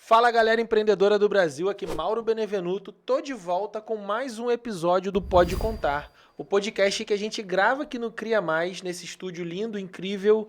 Fala galera empreendedora do Brasil, aqui Mauro Benevenuto, tô de volta com mais um episódio do Pode Contar, o podcast que a gente grava aqui no Cria Mais, nesse estúdio lindo, incrível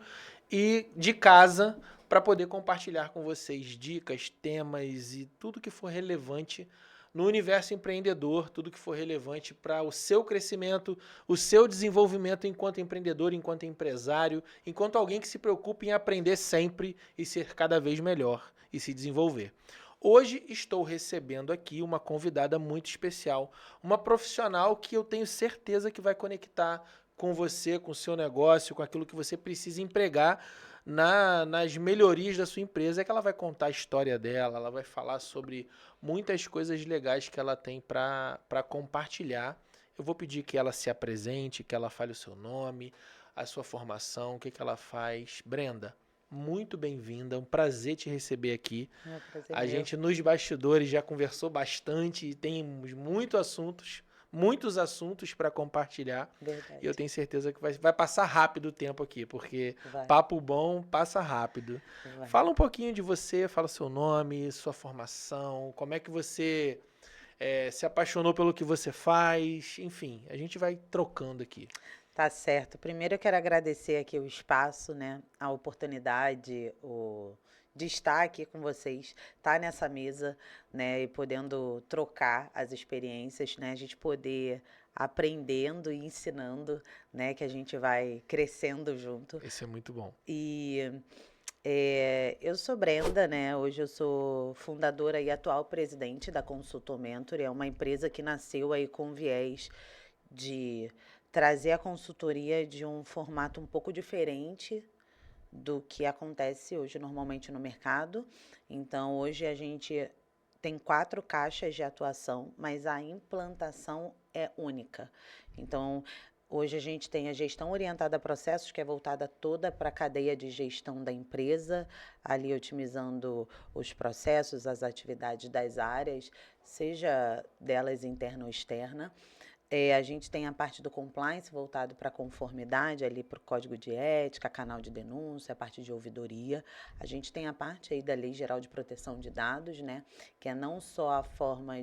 e de casa, para poder compartilhar com vocês dicas, temas e tudo que for relevante no universo empreendedor, tudo que for relevante para o seu crescimento, o seu desenvolvimento enquanto empreendedor, enquanto empresário, enquanto alguém que se preocupa em aprender sempre e ser cada vez melhor e se desenvolver. Hoje estou recebendo aqui uma convidada muito especial, uma profissional que eu tenho certeza que vai conectar com você, com o seu negócio, com aquilo que você precisa empregar nas melhorias da sua empresa. É que ela vai contar a história dela, ela vai falar sobre muitas coisas legais que ela tem para compartilhar. Eu vou pedir que ela se apresente, que ela fale o seu nome, a sua formação, o que ela faz. Brenda, muito bem-vinda, é um prazer te receber aqui. É um prazer A meu. gente nos bastidores já conversou bastante e temos muitos assuntos para compartilhar. E eu Verdade. tenho certeza que vai passar rápido o tempo aqui, porque Vai, papo bom passa rápido. vai. Fala um pouquinho de você, fala seu nome, sua formação, como é que você se apaixonou pelo que você faz, enfim, a gente vai trocando aqui. Tá certo. Primeiro eu quero agradecer aqui o espaço, né? A oportunidade, de estar aqui com vocês, estar nessa mesa, né? E podendo trocar as experiências, né? A gente poder aprendendo e ensinando, né? Que a gente vai crescendo junto. Esse é muito bom. E eu sou Brenda, né? Hoje eu sou fundadora e atual presidente da Consultor Mentor. É uma empresa que nasceu aí com viés de trazer a consultoria de um formato um pouco diferente do que acontece hoje normalmente no mercado. Então, hoje a gente tem 4 caixas de atuação, mas a implantação é única. Então, hoje a gente tem a gestão orientada a processos, que é voltada toda para a cadeia de gestão da empresa, ali otimizando os processos, as atividades das áreas, seja delas interna ou externa. A gente tem a parte do compliance voltado para a conformidade, ali para o código de ética, canal de denúncia, a parte de ouvidoria. A gente tem a parte aí da Lei Geral de Proteção de Dados, né? Que é não só a forma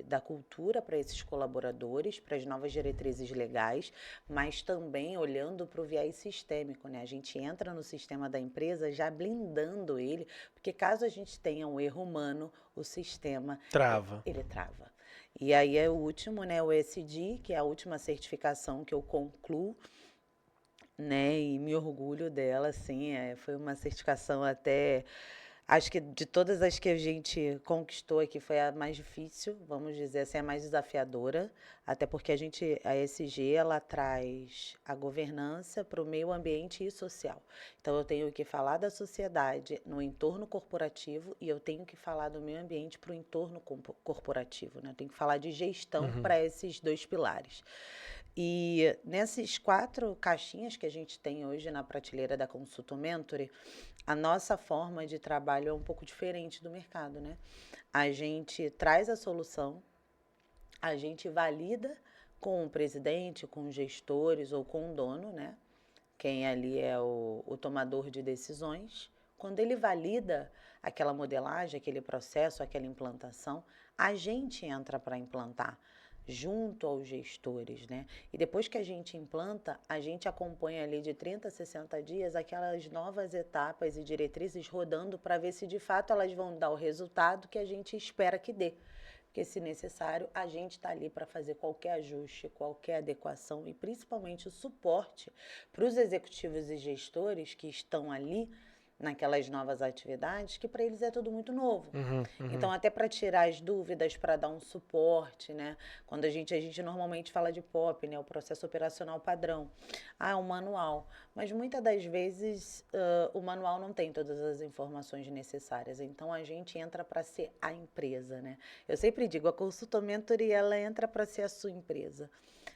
da cultura para esses colaboradores, para as novas diretrizes legais, mas também olhando para o viés sistêmico, né? A gente entra no sistema da empresa já blindando ele, porque caso a gente tenha um erro humano, o sistema Trava. ele trava. E aí é o último, né, o ESG, que é a última certificação que eu concluo, né, e me orgulho dela, assim, foi uma certificação até, acho que de todas as que a gente conquistou aqui foi a mais difícil, vamos dizer assim, a mais desafiadora, até porque a ESG, ela traz a governança para o meio ambiente e social. Então, eu tenho que falar da sociedade no entorno corporativo e eu tenho que falar do meio ambiente para o entorno corporativo, né? Eu tenho que falar de gestão para esses 2 pilares. E nessas 4 caixinhas que a gente tem hoje na prateleira da Consultor Mentor, a nossa forma de trabalho é um pouco diferente do mercado, né? A gente traz a solução, a gente valida com o presidente, com os gestores ou com o dono, né? Quem ali é o tomador de decisões. Quando ele valida aquela modelagem, aquele processo, aquela implantação, a gente entra para implantar junto aos gestores, né? E depois que a gente implanta, a gente acompanha ali de 30 a 60 dias aquelas novas etapas e diretrizes rodando para ver se de fato elas vão dar o resultado que a gente espera que dê. Porque, se necessário, a gente está ali para fazer qualquer ajuste, qualquer adequação e principalmente o suporte para os executivos e gestores que estão ali naquelas novas atividades, que para eles é tudo muito novo. Então, até para tirar as dúvidas, para dar um suporte, né? Quando a gente normalmente fala de POP, né? O processo operacional padrão. Ah, é um manual. Mas muitas das vezes o manual não tem todas as informações necessárias. Então, a gente entra para ser a empresa, né? Eu sempre digo, a Consultor Mentor, ela entra para ser a sua empresa.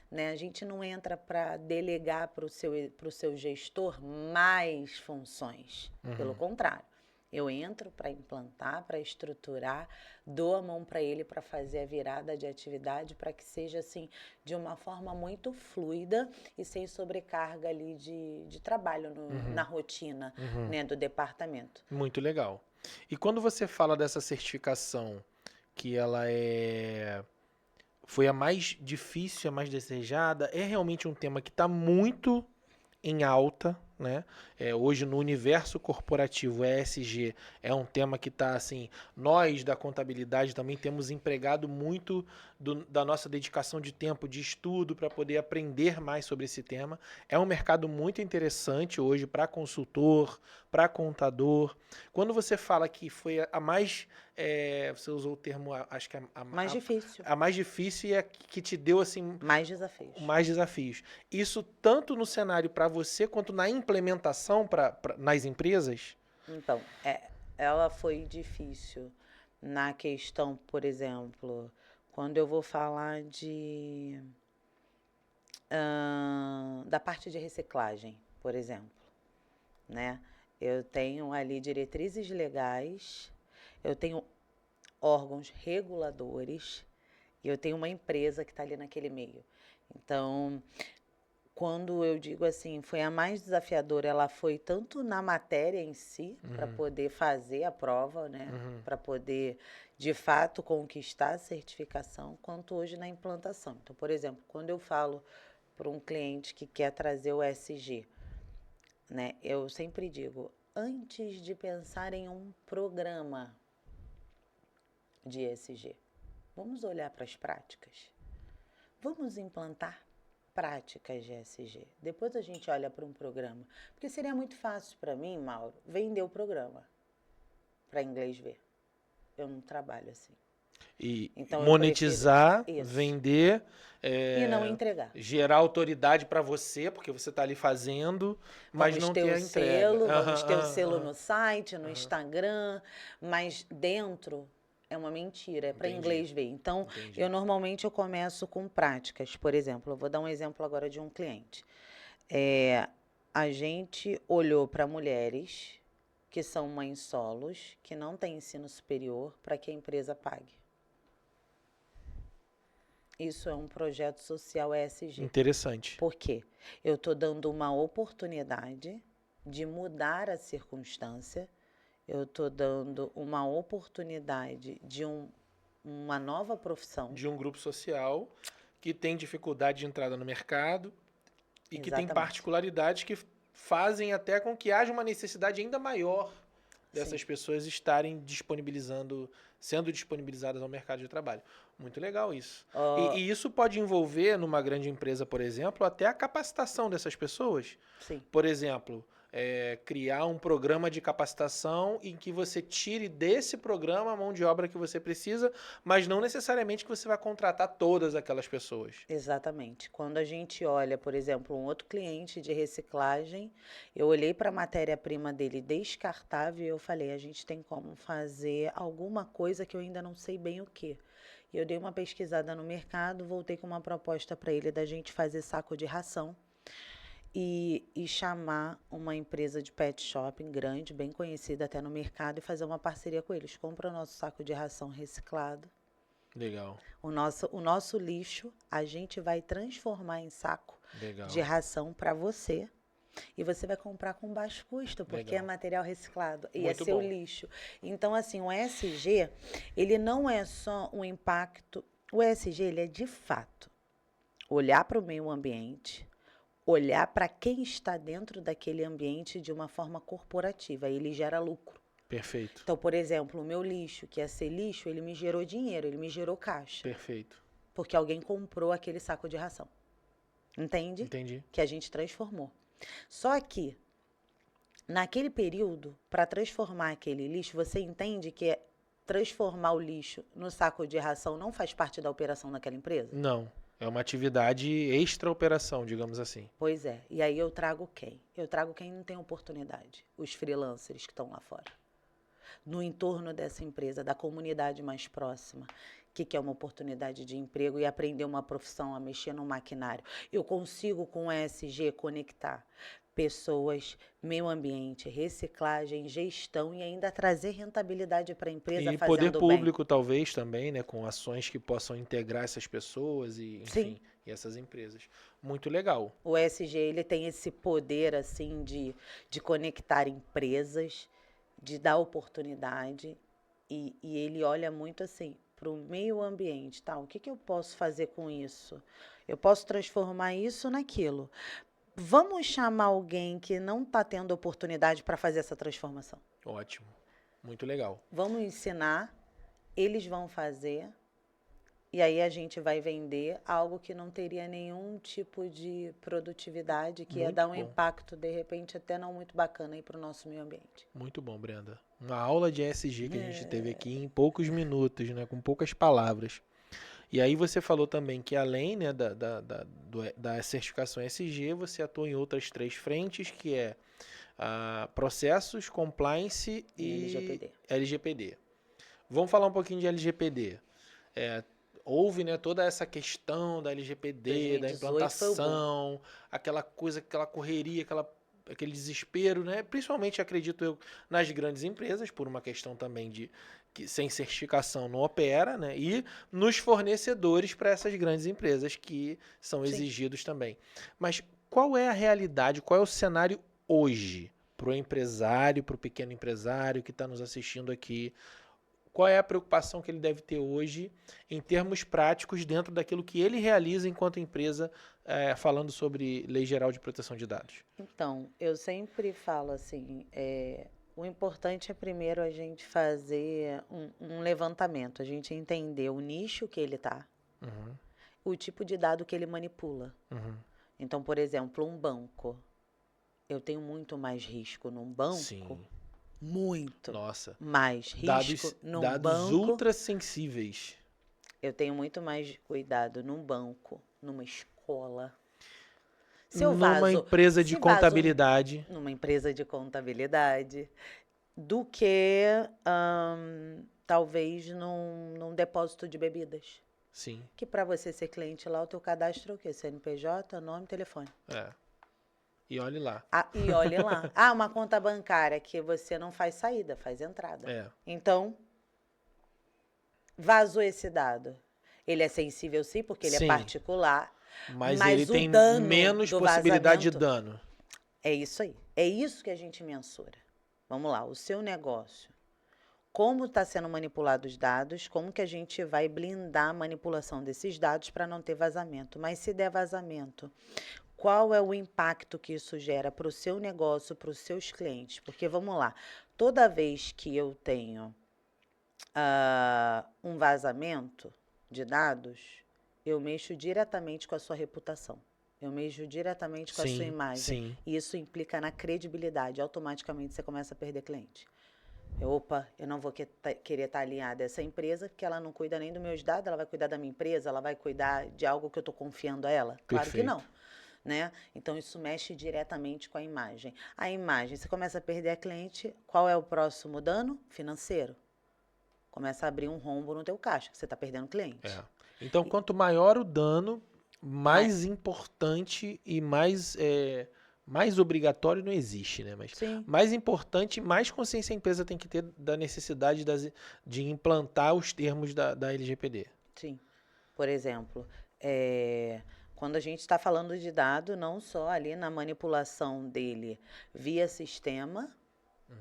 Né? A gente não entra para delegar para o seu gestor mais funções. Pelo contrário, eu entro para implantar, para estruturar, dou a mão para ele para fazer a virada de atividade, para que seja assim, de uma forma muito fluida e sem sobrecarga ali de trabalho na rotina, né, do departamento. Muito legal. E quando você fala dessa certificação, que ela foi a mais difícil, a mais desejada, é realmente um tema que está muito em alta, né? Hoje no universo corporativo, ESG é um tema que está assim, nós da contabilidade também temos empregado muito da nossa dedicação de tempo, de estudo para poder aprender mais sobre esse tema. É um mercado muito interessante hoje para consultor, para contador. Quando você fala que foi a mais, você usou o termo, acho que Mais difícil, a mais difícil e a que te deu assim mais desafios. mais desafios. Isso tanto no cenário para você quanto na implementação nas empresas? Então, ela foi difícil na questão, por exemplo, quando eu vou falar da parte de reciclagem, por exemplo, né? Eu tenho ali diretrizes legais, eu tenho órgãos reguladores e eu tenho uma empresa que está ali naquele meio. Então, quando eu digo assim, foi a mais desafiadora, ela foi tanto na matéria em si, para poder fazer a prova, né? Para poder, de fato, conquistar a certificação, quanto hoje na implantação. Então, por exemplo, quando eu falo para um cliente que quer trazer o SG, né? Eu sempre digo, antes de pensar em um programa de ESG, vamos olhar para as práticas. Vamos implantar práticas de ESG. Depois a gente olha para um programa. Porque seria muito fácil para mim, Mauro, vender o programa para inglês ver. Eu não trabalho assim. E Então, monetizar, eu vender, e não entregar. gerar autoridade para você, porque você está ali fazendo, mas Vamos não ter ter o a entrega. selo, vamos ter o selo no site, no Instagram, mas dentro é uma mentira, é para inglês ver. Então, Entendi. normalmente eu começo com práticas. Por exemplo, eu vou dar um exemplo agora de um cliente. A gente olhou para mulheres que são mães solos, que não têm ensino superior, para que a empresa pague. Isso é um projeto social ESG. Interessante. Por quê? Eu estou dando uma oportunidade de mudar a circunstância, eu estou dando uma oportunidade de uma nova profissão. De um grupo social que tem dificuldade de entrada no mercado e que tem particularidades que fazem até com que haja uma necessidade ainda maior dessas pessoas estarem sendo disponibilizadas ao mercado de trabalho. Muito legal isso. E isso pode envolver, numa grande empresa, por exemplo, até a capacitação dessas pessoas. Sim. Por exemplo, criar um programa de capacitação em que você tire desse programa a mão de obra que você precisa, mas não necessariamente que você vai contratar todas aquelas pessoas. Exatamente. Quando a gente olha, por exemplo, um outro cliente de reciclagem, eu olhei para a matéria-prima dele descartável e eu falei, a gente tem como fazer alguma coisa que eu ainda não sei bem o que. E eu dei uma pesquisada no mercado, voltei com uma proposta para ele da gente fazer saco de ração e chamar uma empresa de pet shopping grande, bem conhecida até no mercado, e fazer uma parceria com eles. Compra o nosso saco de ração reciclado. Legal. O nosso lixo a gente vai transformar em saco de ração para você. E você vai comprar com baixo custo, porque é material reciclado. E é seu lixo. Então, assim, o ESG, ele não é só um impacto. O ESG, ele é de fato olhar para o meio ambiente, olhar para quem está dentro daquele ambiente de uma forma corporativa. Ele gera lucro. Perfeito. Então, por exemplo, o meu lixo, que é ser lixo, ele me gerou dinheiro, ele me gerou caixa. Perfeito. Porque alguém comprou aquele saco de ração. Entende? Entendi. Que a gente transformou. Só que, naquele período, para transformar aquele lixo, você entende que transformar o lixo no saco de ração não faz parte da operação daquela empresa? Não. É uma atividade extra-operação, digamos assim. Pois é. E aí eu trago quem? Eu trago quem não tem oportunidade. Os freelancers que estão lá fora. No entorno dessa empresa, da comunidade mais próxima, que quer uma oportunidade de emprego e aprender uma profissão, a mexer no maquinário. Eu consigo, com o ESG, conectar pessoas, meio ambiente, reciclagem, gestão e ainda trazer rentabilidade para a empresa e fazendo bem. E poder público, talvez, também, né? Com ações que possam integrar essas pessoas e, enfim, e essas empresas. Muito legal. O ESG, ele tem esse poder, assim, de conectar empresas, de dar oportunidade, e ele olha muito assim para o meio ambiente, tá? O que eu posso fazer com isso? Eu posso transformar isso naquilo. Vamos chamar alguém que não está tendo oportunidade para fazer essa transformação. Ótimo. Muito legal. Vamos ensinar, eles vão fazer, e aí a gente vai vender algo que não teria nenhum tipo de produtividade, que ia Muito dar um bom. impacto, de repente, até não muito bacana aí para o nosso meio ambiente. Muito bom, Brenda. Uma aula de ESG que a gente teve aqui em poucos minutos, né? Com poucas palavras. E aí você falou também que além, né, da certificação ESG, você atua em outras 3 frentes, que é processos, compliance e LGPD. Vamos falar um pouquinho de LGPD. Houve, né, toda essa questão da LGPD, da 2018 implantação, aquela coisa, aquela correria, aquele desespero, né? Principalmente, acredito eu, nas grandes empresas, por uma questão também de que sem certificação não opera, né? E nos fornecedores para essas grandes empresas que são Sim. exigidos também. Mas qual é a realidade, qual é o cenário hoje para o empresário, para o pequeno empresário que está nos assistindo aqui? Qual é a preocupação que ele deve ter hoje em termos práticos dentro daquilo que ele realiza enquanto empresa, falando sobre Lei Geral de Proteção de Dados? Então, eu sempre falo assim, o importante é primeiro a gente fazer um levantamento, a gente entender o nicho que ele está, Uhum, o tipo de dado que ele manipula. uhum. Então, por exemplo, um banco. Eu tenho muito mais risco num banco, Sim. muito Nossa. mais risco num Dados banco. ultra sensíveis. Eu tenho muito mais cuidado num banco, numa escola. Se eu Numa vazo, empresa de se vazo contabilidade. numa empresa de contabilidade, do que talvez num depósito de bebidas. Sim. Que para você ser cliente lá, o teu cadastro é o quê? CNPJ, nome, telefone. E olhe lá. E olhe lá. Uma conta bancária que você não faz saída, faz entrada. Então, vazou esse dado. Ele é sensível sim, porque ele é particular. Mas ele tem menos possibilidade de dano. É isso aí. É isso que a gente mensura. Vamos lá, o seu negócio. Como está sendo manipulados os dados, como que a gente vai blindar a manipulação desses dados para não ter vazamento. Mas se der vazamento, qual é o impacto que isso gera para o seu negócio, para os seus clientes? Porque, vamos lá, toda vez que eu tenho um vazamento de dados, eu mexo diretamente com a sua reputação. Eu mexo diretamente com a sua imagem. Sim. E isso implica na credibilidade. Automaticamente você começa a perder cliente. Eu não vou querer estar alinhada a essa empresa, porque ela não cuida nem dos meus dados, ela vai cuidar da minha empresa, ela vai cuidar de algo que eu estou confiando a ela? Claro que não. Né? Então, isso mexe diretamente com a imagem. A imagem, você começa a perder a cliente, qual é o próximo dano? Financeiro. Começa a abrir um rombo no teu caixa, que você está perdendo cliente. Então, quanto maior o dano, mais importante e mais obrigatório não existe, né? Mas mais importante, mais consciência a empresa tem que ter da necessidade de implantar os termos da LGPD. Sim. Por exemplo, quando a gente está falando de dado, não só ali na manipulação dele via sistema,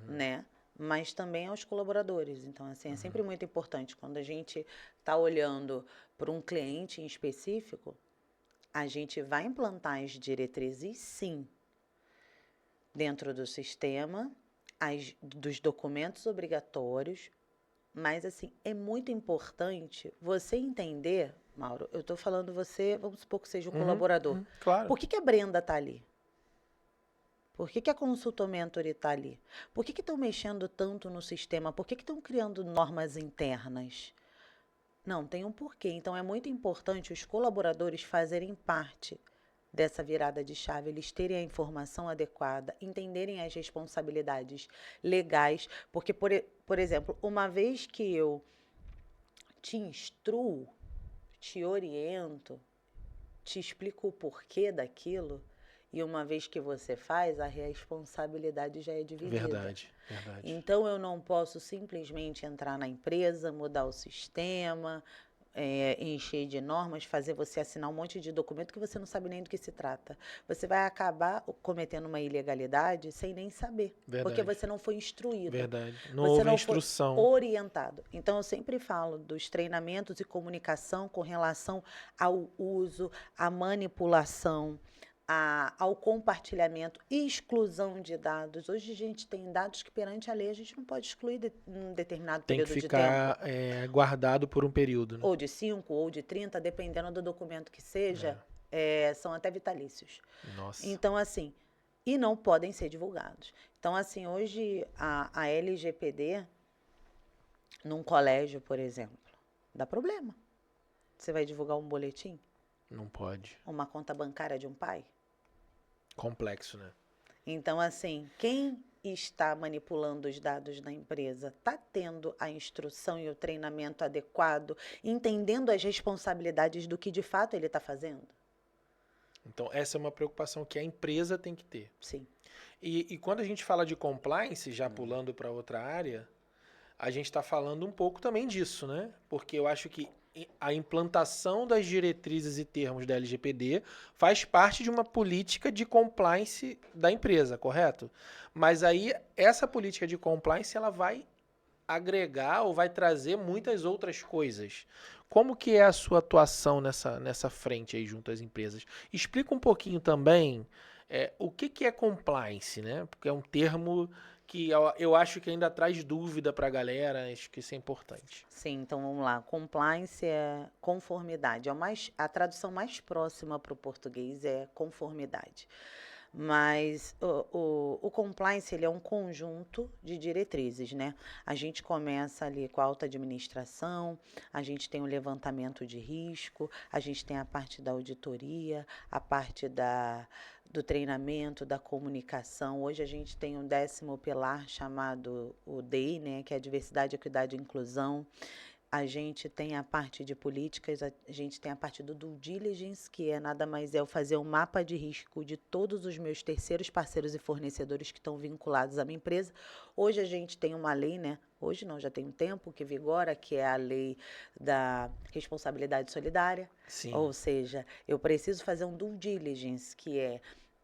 né? Mas também aos colaboradores. Então, assim, é sempre muito importante. Quando a gente está olhando para um cliente em específico, a gente vai implantar as diretrizes, sim, dentro do sistema, dos documentos obrigatórios, mas, assim, é muito importante você entender, Mauro, eu estou falando você, vamos supor que seja o colaborador. Claro. Por que a Brenda está ali? Por que a Consultor Mentor está ali? Por que estão mexendo tanto no sistema? Por que estão criando normas internas? Não, tem um porquê. Então, é muito importante os colaboradores fazerem parte dessa virada de chave, eles terem a informação adequada, entenderem as responsabilidades legais, porque, por exemplo, uma vez que eu te instruo, te oriento, te explico o porquê daquilo, e uma vez que você faz, a responsabilidade já é dividida. Verdade. Então, eu não posso simplesmente entrar na empresa, mudar o sistema, encher de normas, fazer você assinar um monte de documento que você não sabe nem do que se trata. Você vai acabar cometendo uma ilegalidade sem nem saber, porque Verdade. você não foi instruído. Verdade. Não Você houve não foi instrução. orientado. Então, eu sempre falo dos treinamentos e comunicação com relação ao uso, à manipulação, ao compartilhamento e exclusão de dados. Hoje a gente tem dados que, perante a lei, a gente não pode excluir num determinado Tem que período de ficar tempo. guardado por um período, né? Ou de 5, ou de 30, dependendo do documento que seja, são até vitalícios. Nossa. Então, assim, e não podem ser divulgados. Então, assim, hoje a LGPD, num colégio, por exemplo, dá problema. Você vai divulgar um boletim? Não pode. Uma conta bancária de um pai? Complexo, né? Então, assim, quem está manipulando os dados da empresa está tendo a instrução e o treinamento adequado, entendendo as responsabilidades do que de fato ele está fazendo? Então, essa é uma preocupação que a empresa tem que ter. Sim. E quando a gente fala de compliance, já pulando para outra área, a gente está falando um pouco também disso, né? Porque eu acho que a implantação das diretrizes e termos da LGPD faz parte de uma política de compliance da empresa, correto? Mas aí, essa política de compliance, ela vai agregar ou vai trazer muitas outras coisas. Como que é a sua atuação nessa frente aí junto às empresas? Explica um pouquinho também o que é compliance, né? Porque é um termo que eu acho que ainda traz dúvida para a galera, acho que isso é importante. Sim, então vamos lá. Compliance é conformidade. A tradução mais próxima para o português é conformidade. Mas o compliance, ele é um conjunto de diretrizes, né? A gente começa ali com a alta administração, a gente tem o levantamento de risco, a gente tem a parte da auditoria, a parte do treinamento, da comunicação. Hoje a gente tem um 10º pilar chamado o DEI, né? Que é a diversidade, equidade e inclusão. A gente tem a parte de políticas, a gente tem a parte do due diligence, que é nada mais eu fazer um mapa de risco de todos os meus terceiros, parceiros e fornecedores que estão vinculados à minha empresa. Hoje a gente tem uma lei, né? Hoje não, já tem um tempo que vigora, que é a lei da responsabilidade solidária. Sim. Ou seja, eu preciso fazer um due diligence, que é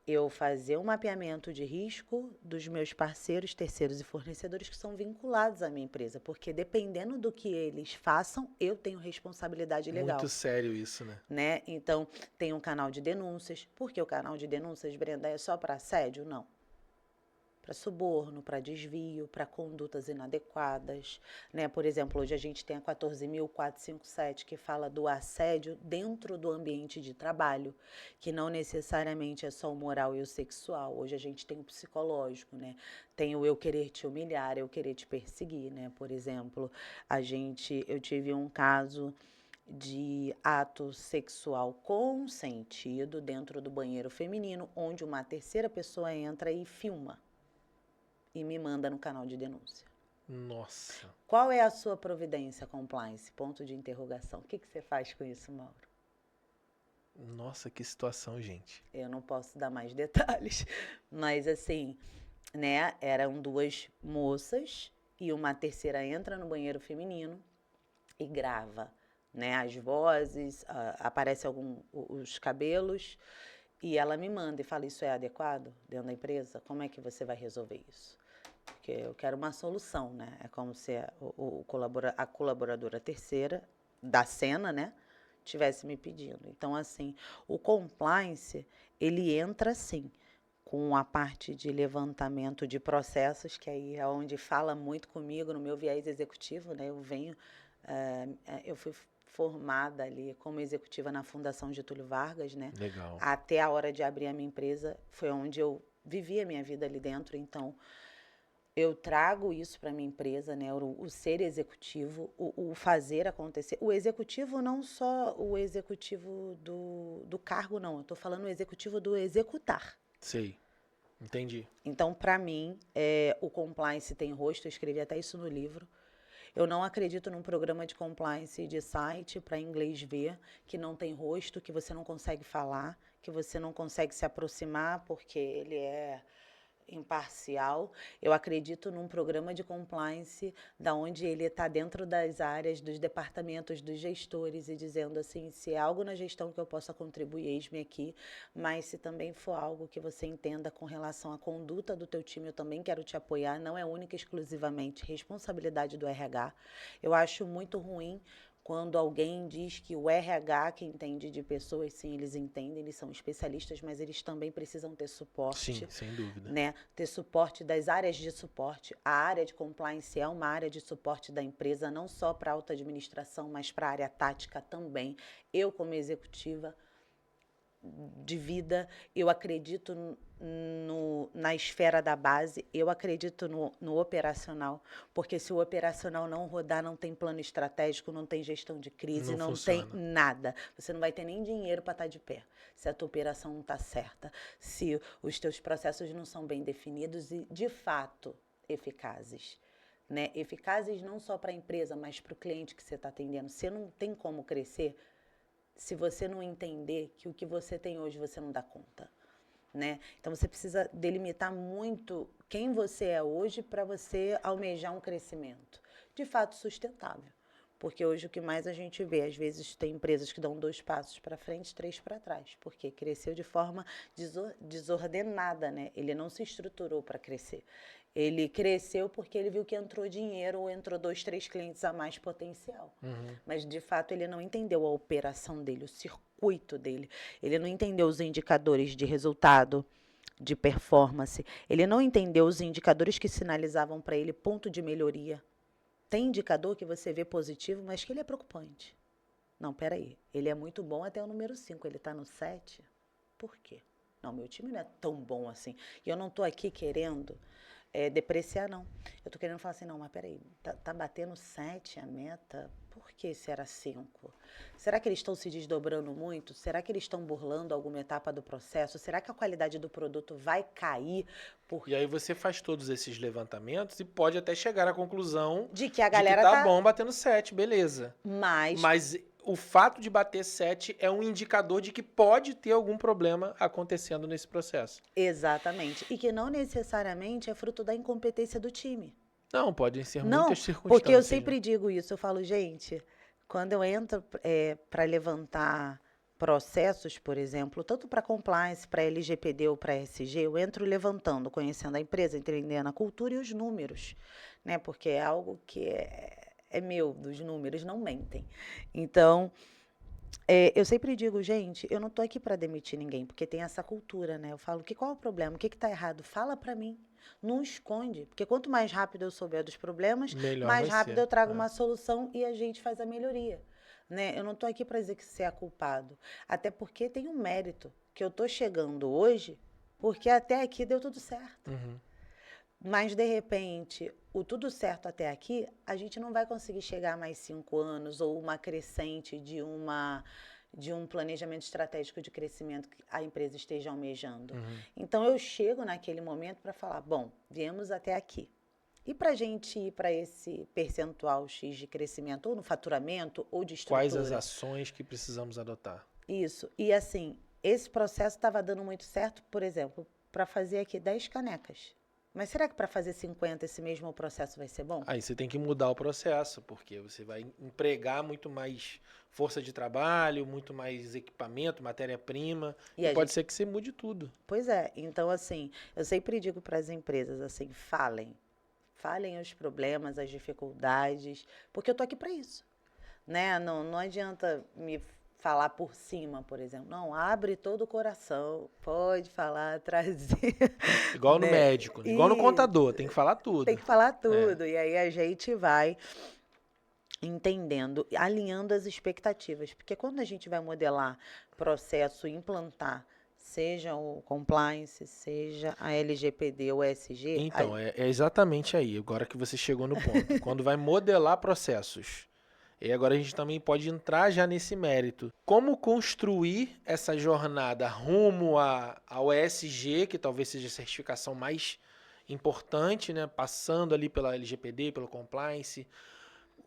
eu fazer um mapeamento de risco dos meus parceiros, terceiros e fornecedores que são vinculados à minha empresa, porque dependendo do que eles façam, eu tenho responsabilidade legal. Muito sério isso, né? Então, tem um canal de denúncias. Por que o canal de denúncias, Brenda, é só para assédio? Não. Para suborno, para desvio, para condutas inadequadas, né? Por exemplo, hoje a gente tem a 14.457 que fala do assédio dentro do ambiente de trabalho, que não necessariamente é só o moral e o sexual. Hoje a gente tem o psicológico, né? Tem o eu querer te humilhar, eu querer te perseguir, né? Por exemplo, eu tive um caso de ato sexual consentido dentro do banheiro feminino, onde uma terceira pessoa entra e filma e me manda no canal de denúncia. Nossa. Qual é a sua providência, compliance? Ponto de interrogação. O que você faz com isso, Mauro? Nossa, que situação, gente. Eu não posso dar mais detalhes, mas assim, né, eram 2 moças e uma terceira entra no banheiro feminino e grava, né, as vozes, aparece os cabelos, e ela me manda e fala, isso é adequado dentro da empresa? Como é que você vai resolver isso? Porque eu quero uma solução, né? É como se a colaboradora terceira da cena, né, tivesse me pedindo. Então, assim, o compliance, ele entra, sim, com a parte de levantamento de processos, que aí é onde fala muito comigo no meu viés executivo, né? Eu fui formada ali como executiva na Fundação Getúlio Vargas, né? Legal. Até a hora de abrir a minha empresa, foi onde eu vivi a minha vida ali dentro, então eu trago isso para minha empresa, né? O ser executivo, o fazer acontecer. O executivo, não só o executivo do cargo, não. Eu estou falando o executivo do executar. Sei. Entendi. Então, para mim, o compliance tem rosto. Eu escrevi até isso no livro. Eu não acredito num programa de compliance de site para inglês ver, que não tem rosto, que você não consegue falar, que você não consegue se aproximar, porque ele é imparcial. Eu acredito num programa de compliance da onde ele está dentro das áreas, dos departamentos, dos gestores e dizendo assim, se é algo na gestão que eu possa contribuir, eis-me aqui, mas se também for algo que você entenda com relação à conduta do teu time, eu também quero te apoiar, não é única e exclusivamente responsabilidade do RH. Eu acho muito ruim quando alguém diz que o RH, que entende de pessoas, sim, eles entendem, eles são especialistas, mas eles também precisam ter suporte. Sim, sem dúvida. Né? Ter suporte das áreas de suporte. A área de compliance é uma área de suporte da empresa, não só para a alta administração, mas para a área tática também. Eu, como executiva de vida, eu acredito na esfera da base, eu acredito no operacional, porque se o operacional não rodar, não tem plano estratégico, não tem gestão de crise, não tem nada. Você não vai ter nem dinheiro para estar de pé, se a tua operação não está certa, se os teus processos não são bem definidos e, de fato, eficazes. Né? Eficazes não só para a empresa, mas para o cliente que você está atendendo. Você não tem como crescer se você não entender que o que você tem hoje você não dá conta, né? Então você precisa delimitar muito quem você é hoje para você almejar um crescimento, de fato sustentável. Porque hoje o que mais a gente vê, às vezes tem empresas que dão 2 passos para frente, 3 para trás, porque cresceu de forma desordenada, né? Ele não se estruturou para crescer. Ele cresceu porque ele viu que entrou dinheiro ou entrou 2, 3 clientes a mais potencial. Mas, de fato, ele não entendeu a operação dele, o circuito dele. Ele não entendeu os indicadores de resultado, de performance. Ele não entendeu os indicadores que sinalizavam para ele ponto de melhoria. Tem indicador que você vê positivo, mas que ele é preocupante. Não, peraí. Ele é muito bom até o número 5. Ele está no 7? Por quê? Não, meu time não é tão bom assim. E eu não estou aqui querendo depreciar, não. Eu estou querendo falar assim, não, mas peraí, tá batendo 7 a meta, por que se era 5? Será que eles estão se desdobrando muito? Será que eles estão burlando alguma etapa do processo? Será que a qualidade do produto vai cair? E aí você faz todos esses levantamentos e pode até chegar à conclusão de que a galera tá bom batendo 7, beleza. Mas o fato de bater 7 é um indicador de que pode ter algum problema acontecendo nesse processo. Exatamente. E que não necessariamente é fruto da incompetência do time. Não, podem ser muitas circunstâncias. Porque eu sempre digo isso, eu falo, gente, quando eu entro para levantar processos, por exemplo, tanto para compliance, para LGPD ou para ESG, eu entro levantando, conhecendo a empresa, entendendo a cultura e os números, né? Porque é algo que é meu, dos números não mentem. Então, eu sempre digo, gente, eu não estou aqui para demitir ninguém, porque tem essa cultura, né? Eu falo, qual é o problema? O que está errado? Fala para mim. Não esconde, porque quanto mais rápido eu souber dos problemas, mais rápido eu trago uma solução e a gente faz a melhoria. Né? Eu não estou aqui para dizer que você é culpado, até porque tem um mérito, que eu estou chegando hoje, porque até aqui deu tudo certo. Mas, de repente, o tudo certo até aqui, a gente não vai conseguir chegar a mais 5 anos ou uma crescente de um planejamento estratégico de crescimento que a empresa esteja almejando. Então, eu chego naquele momento para falar, bom, viemos até aqui. E para a gente ir para esse percentual X de crescimento, ou no faturamento, ou de estrutura? Quais as ações que precisamos adotar? Isso. E, assim, esse processo estava dando muito certo, por exemplo, para fazer aqui 10 canecas. Mas será que para fazer 50 esse mesmo processo vai ser bom? Aí você tem que mudar o processo, porque você vai empregar muito mais força de trabalho, muito mais equipamento, matéria-prima, e pode ser que você mude tudo. Pois é. Então, assim, eu sempre digo para as empresas, assim, falem os problemas, as dificuldades, porque eu tô aqui para isso, né? Não adianta me falar por cima, por exemplo. Não, abre todo o coração, pode falar, trazer. Igual no médico, igual no contador, tem que falar tudo. Tem que falar tudo, e aí a gente vai entendendo, alinhando as expectativas, porque quando a gente vai modelar processo, implantar, seja o compliance, seja a LGPD ou ESG... Então, é exatamente aí, agora que você chegou no ponto. Quando vai modelar processos, e agora a gente também pode entrar já nesse mérito. Como construir essa jornada rumo ao ESG, que talvez seja a certificação mais importante, né? Passando ali pela LGPD, pelo compliance.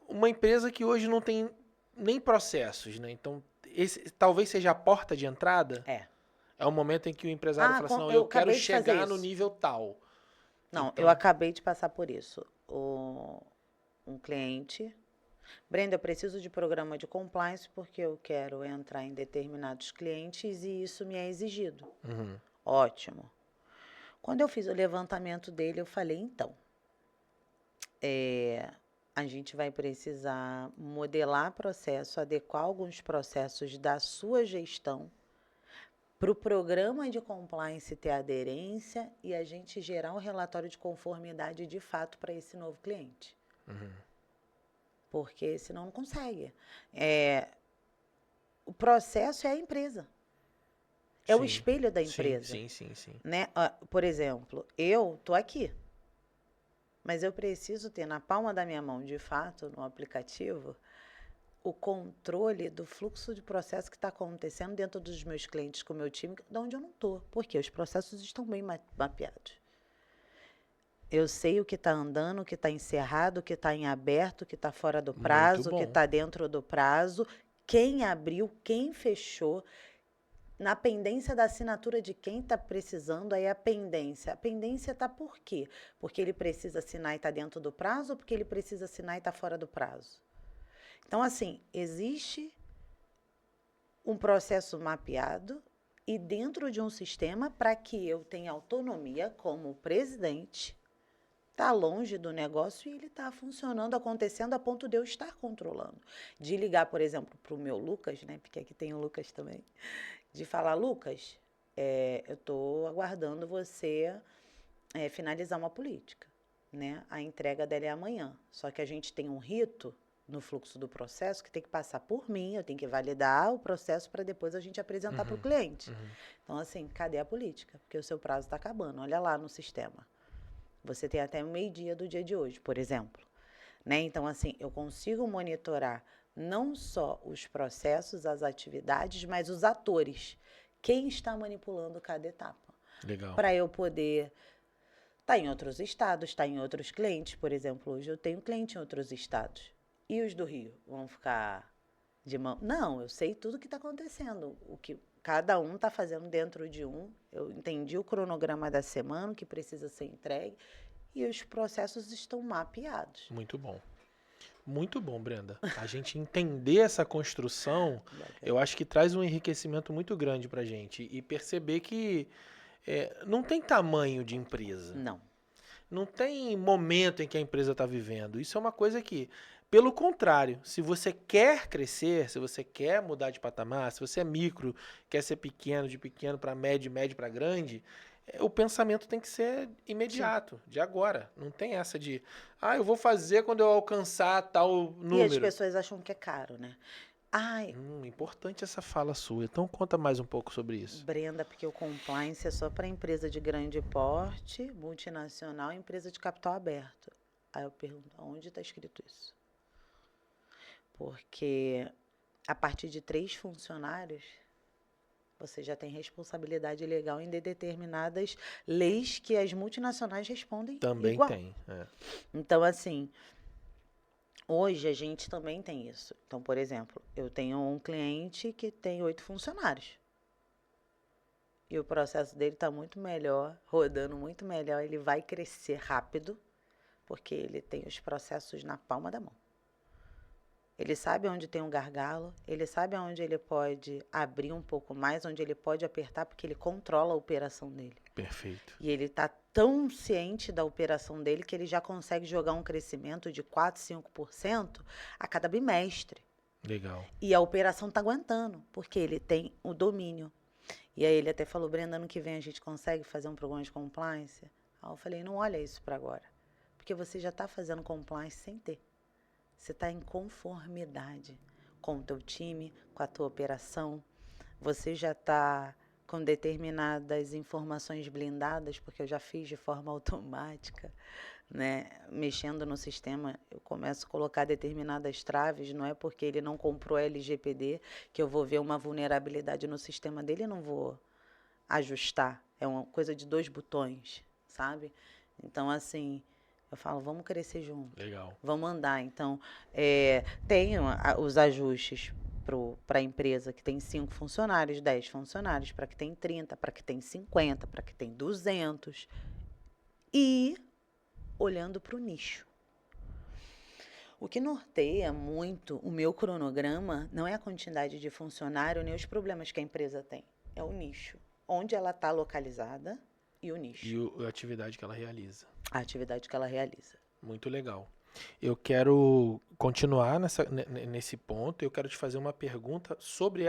Uma empresa que hoje não tem nem processos, né? Então, esse talvez seja a porta de entrada. É o momento em que o empresário fala assim, não, eu quero chegar no nível tal. Não, Então, eu acabei de passar por isso. Um cliente, Brenda, eu preciso de programa de compliance porque eu quero entrar em determinados clientes e isso me é exigido. Ótimo. Quando eu fiz o levantamento dele, eu falei, então, a gente vai precisar modelar processo, adequar alguns processos da sua gestão para o programa de compliance ter aderência e a gente gerar um relatório de conformidade de fato para esse novo cliente. Porque senão não consegue. O processo é a empresa. É o espelho da empresa. Sim. Né? Por exemplo, eu estou aqui, mas eu preciso ter na palma da minha mão, de fato, no aplicativo, o controle do fluxo de processo que está acontecendo dentro dos meus clientes com o meu time, de onde eu não estou. Porque os processos estão bem mapeados. Eu sei o que está andando, o que está encerrado, o que está em aberto, o que está fora do prazo, o que está dentro do prazo, quem abriu, quem fechou, na pendência da assinatura de quem está precisando, aí a pendência. A pendência está por quê? Porque ele precisa assinar e está dentro do prazo ou porque ele precisa assinar e está fora do prazo? Então, assim, existe um processo mapeado e dentro de um sistema para que eu tenha autonomia como presidente. Está longe do negócio e ele está funcionando, acontecendo a ponto de eu estar controlando. De ligar, por exemplo, para o meu Lucas, né? Porque aqui tem o Lucas também. De falar, Lucas, eu estou aguardando você finalizar uma política, né? A entrega dela é amanhã. Só que a gente tem um rito no fluxo do processo que tem que passar por mim, eu tenho que validar o processo para depois a gente apresentar para o cliente. Então, assim, cadê a política? Porque o seu prazo está acabando. Olha lá no sistema. Você tem até o meio-dia do dia de hoje, por exemplo. Né? Então, assim, eu consigo monitorar não só os processos, as atividades, mas os atores. Quem está manipulando cada etapa. Legal. Para eu poder estar em outros estados, estar em outros clientes. Por exemplo, hoje eu tenho cliente em outros estados. E os do Rio vão ficar de mão? Não, eu sei tudo o que está acontecendo. O que cada um está fazendo dentro de um. Eu entendi o cronograma da semana, que precisa ser entregue. E os processos estão mapeados. Muito bom. Muito bom, Brenda. A gente entender essa construção, eu acho que traz um enriquecimento muito grande pra gente. E perceber que não tem tamanho de empresa. Não tem momento em que a empresa está vivendo. Isso é uma coisa que, pelo contrário, se você quer crescer, se você quer mudar de patamar, se você é micro, quer ser pequeno, de pequeno para médio, médio para grande, o pensamento tem que ser imediato, de agora. Não tem essa de, eu vou fazer quando eu alcançar tal número. E as pessoas acham que é caro, né? Importante essa fala sua. Então conta mais um pouco sobre isso. Brenda, porque o compliance é só para empresa de grande porte, multinacional, empresa de capital aberto. Aí eu pergunto, onde está escrito isso? Porque a partir de 3 funcionários, você já tem responsabilidade legal em determinadas leis que as multinacionais respondem também igual. Tem. Então, assim, hoje a gente também tem isso. Então, por exemplo, eu tenho um cliente que tem 8 funcionários. E o processo dele está muito melhor, rodando muito melhor. Ele vai crescer rápido, porque ele tem os processos na palma da mão. Ele sabe onde tem um gargalo, ele sabe onde ele pode abrir um pouco mais, onde ele pode apertar, porque ele controla a operação dele. Perfeito. E ele está tão ciente da operação dele que ele já consegue jogar um crescimento de 4%, 5% a cada bimestre. Legal. E a operação está aguentando, porque ele tem o domínio. E aí ele até falou, Brenda, ano que vem a gente consegue fazer um programa de compliance? Aí eu falei, não olha isso para agora, porque você já está fazendo compliance sem ter. Você está em conformidade com o teu time, com a tua operação. Você já está com determinadas informações blindadas, porque eu já fiz de forma automática, né? Mexendo no sistema, eu começo a colocar determinadas traves, não é porque ele não comprou LGPD que eu vou ver uma vulnerabilidade no sistema dele e não vou ajustar. É uma coisa de 2 botões, sabe? Então, assim, eu falo, vamos crescer junto. Legal. Vamos andar. Então, tenho os ajustes para a empresa que tem 5 funcionários, 10 funcionários, para que tem 30, para que tem 50, para que tem 200. e olhando para o nicho. O que norteia muito o meu cronograma não é a quantidade de funcionário nem os problemas que a empresa tem. É o nicho. Onde ela está localizada e o nicho. E a atividade que ela realiza. A atividade que ela realiza. Muito legal. Eu quero continuar nesse ponto. Eu quero te fazer uma pergunta sobre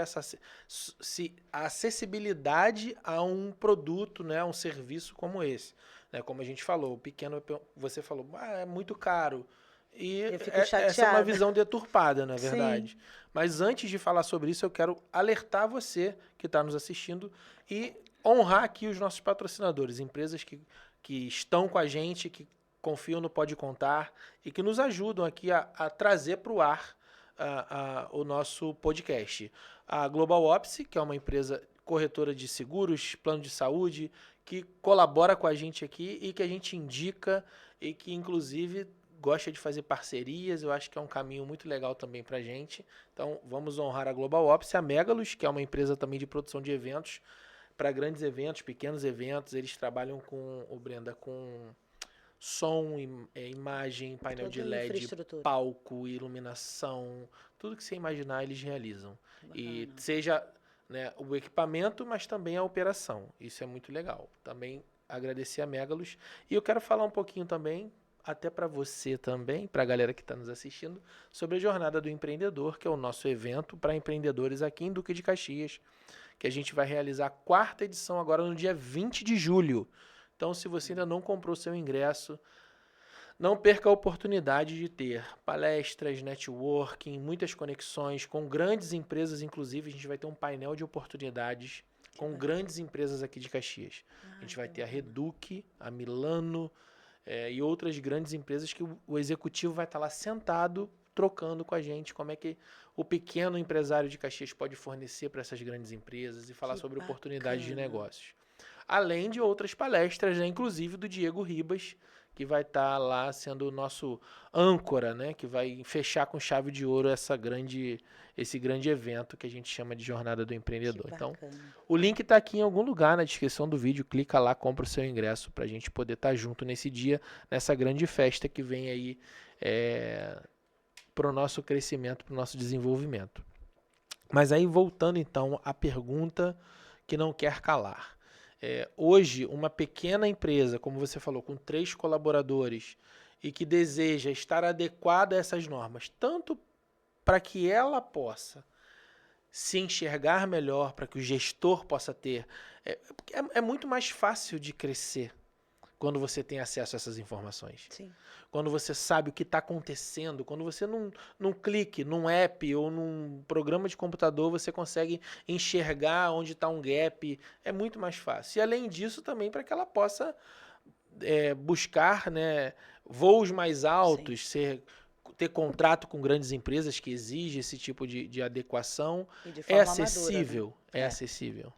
se a acessibilidade a um produto, né, a um serviço como esse. Né, como a gente falou, o pequeno, você falou, é muito caro. E Eu fico essa é uma chateada. visão deturpada, não é Sim. verdade? Mas antes de falar sobre isso, eu quero alertar você que está nos assistindo e honrar aqui os nossos patrocinadores, empresas que estão com a gente, que confiam no Pode Contar e que nos ajudam aqui a trazer para o ar o nosso podcast. A Global Ops, que é uma empresa corretora de seguros, plano de saúde, que colabora com a gente aqui e que a gente indica e que, inclusive, gosta de fazer parcerias. Eu acho que é um caminho muito legal também para a gente. Então, vamos honrar a Global Ops, a Megalus, que é uma empresa também de produção de eventos, para grandes eventos, pequenos eventos. Eles trabalham com, Brenda, com som, imagem, painel de Toda a LED, infraestrutura. palco, iluminação, tudo que você imaginar eles realizam. E Bacana. seja, né, o equipamento, mas também a operação. Isso é muito legal. Também agradecer a Megalus. E eu quero falar um pouquinho também, até para você também, para a galera que está nos assistindo, sobre a Jornada do Empreendedor, que é o nosso evento para empreendedores aqui em Duque de Caxias, que a gente vai realizar a 4ª edição agora no dia 20 de julho. Então, se você ainda não comprou seu ingresso, não perca a oportunidade de ter palestras, networking, muitas conexões com grandes empresas. Inclusive, a gente vai ter um painel de oportunidades com grandes empresas aqui de Caxias. A gente vai ter a Reduc, a Milano e outras grandes empresas que o executivo vai estar lá sentado trocando com a gente como é que o pequeno empresário de Caxias pode fornecer para essas grandes empresas e falar sobre oportunidades de negócios. Além de outras palestras, né, inclusive do Diego Ribas, que vai estar lá sendo o nosso âncora, né, que vai fechar com chave de ouro esse grande evento que a gente chama de Jornada do Empreendedor. Então, o link está aqui em algum lugar na descrição do vídeo. Clica lá, compra o seu ingresso para a gente poder estar junto nesse dia, nessa grande festa que vem aí para o nosso crescimento, para o nosso desenvolvimento. Mas aí, voltando então à pergunta que não quer calar. Hoje, uma pequena empresa, como você falou, com 3 colaboradores e que deseja estar adequada a essas normas, tanto para que ela possa se enxergar melhor, para que o gestor possa ter... É muito mais fácil de crescer quando você tem acesso a essas informações. Sim. Quando você sabe o que está acontecendo, quando você num clique, num app ou num programa de computador, você consegue enxergar onde está um gap, é muito mais fácil. E além disso, também para que ela possa buscar, né, voos mais altos, ter contrato com grandes empresas que exigem esse tipo de adequação. E de forma acessível, madura, né? é acessível.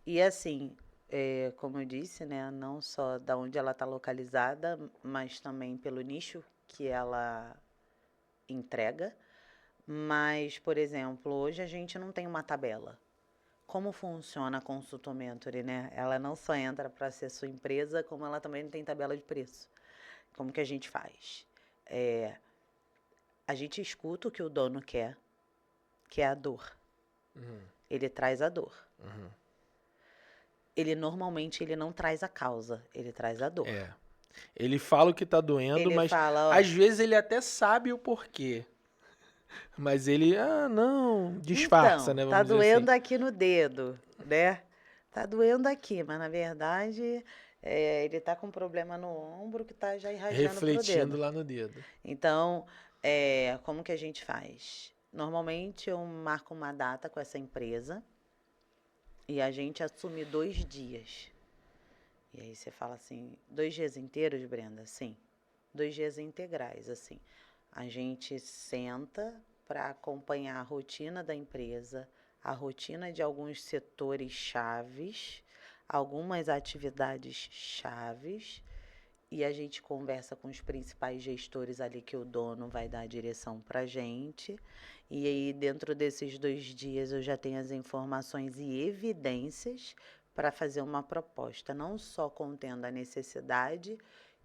E assim, como eu disse, né, não só da onde ela está localizada, mas também pelo nicho que ela entrega. Mas, por exemplo, hoje a gente não tem uma tabela. Como funciona a Consultor Mentoring, né? Ela não só entra para ser sua empresa, como ela também não tem tabela de preço. Como que a gente faz? A gente escuta o que o dono quer, que é a dor. Ele traz a dor. Ele normalmente não traz a causa, ele traz a dor. Ele fala o que tá doendo, Ele mas fala, às vezes ele até sabe o porquê. Mas ele, não, disfarça, então, né? tá Vamos dizer doendo assim. aqui no dedo, né? Tá doendo aqui, mas na verdade ele tá com um problema no ombro que tá já irradiando pro Refletindo dedo. lá no dedo. Então, como que a gente faz? Normalmente eu marco uma data com essa empresa e a gente assume 2 dias. E aí você fala assim, 2 dias inteiros, Brenda? Sim, 2 dias integrais, assim. A gente senta para acompanhar a rotina da empresa, a rotina de alguns setores chaves, algumas atividades chaves, e a gente conversa com os principais gestores ali que o dono vai dar a direção para a gente. E aí, dentro desses 2 dias, eu já tenho as informações e evidências para fazer uma proposta, não só contendo a necessidade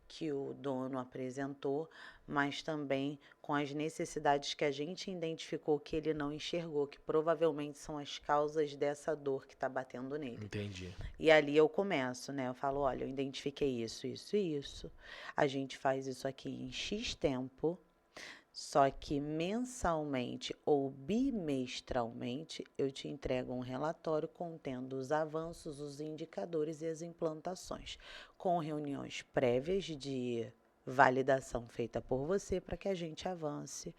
que o dono apresentou, mas também com as necessidades que a gente identificou que ele não enxergou, que provavelmente são as causas dessa dor que está batendo nele. Entendi. E ali eu começo, né? Eu falo, olha, eu identifiquei isso, isso e isso. A gente faz isso aqui em X tempo. Só que mensalmente ou bimestralmente eu te entrego um relatório contendo os avanços, os indicadores e as implantações, com reuniões prévias de validação feita por você para que a gente avance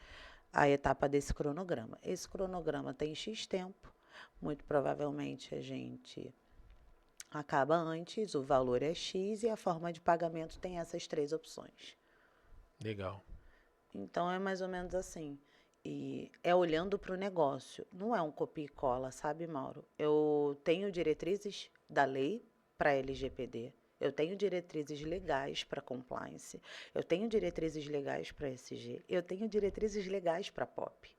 a etapa desse cronograma. Esse cronograma tem X tempo, muito provavelmente a gente acaba antes, o valor é X e a forma de pagamento tem essas 3 opções. Legal. Então, é mais ou menos assim. E é olhando para o negócio. Não é um copia e cola, sabe, Mauro? Eu tenho diretrizes da lei para LGPD. Eu tenho diretrizes legais para compliance. Eu tenho diretrizes legais para ESG. Eu tenho diretrizes legais para POP.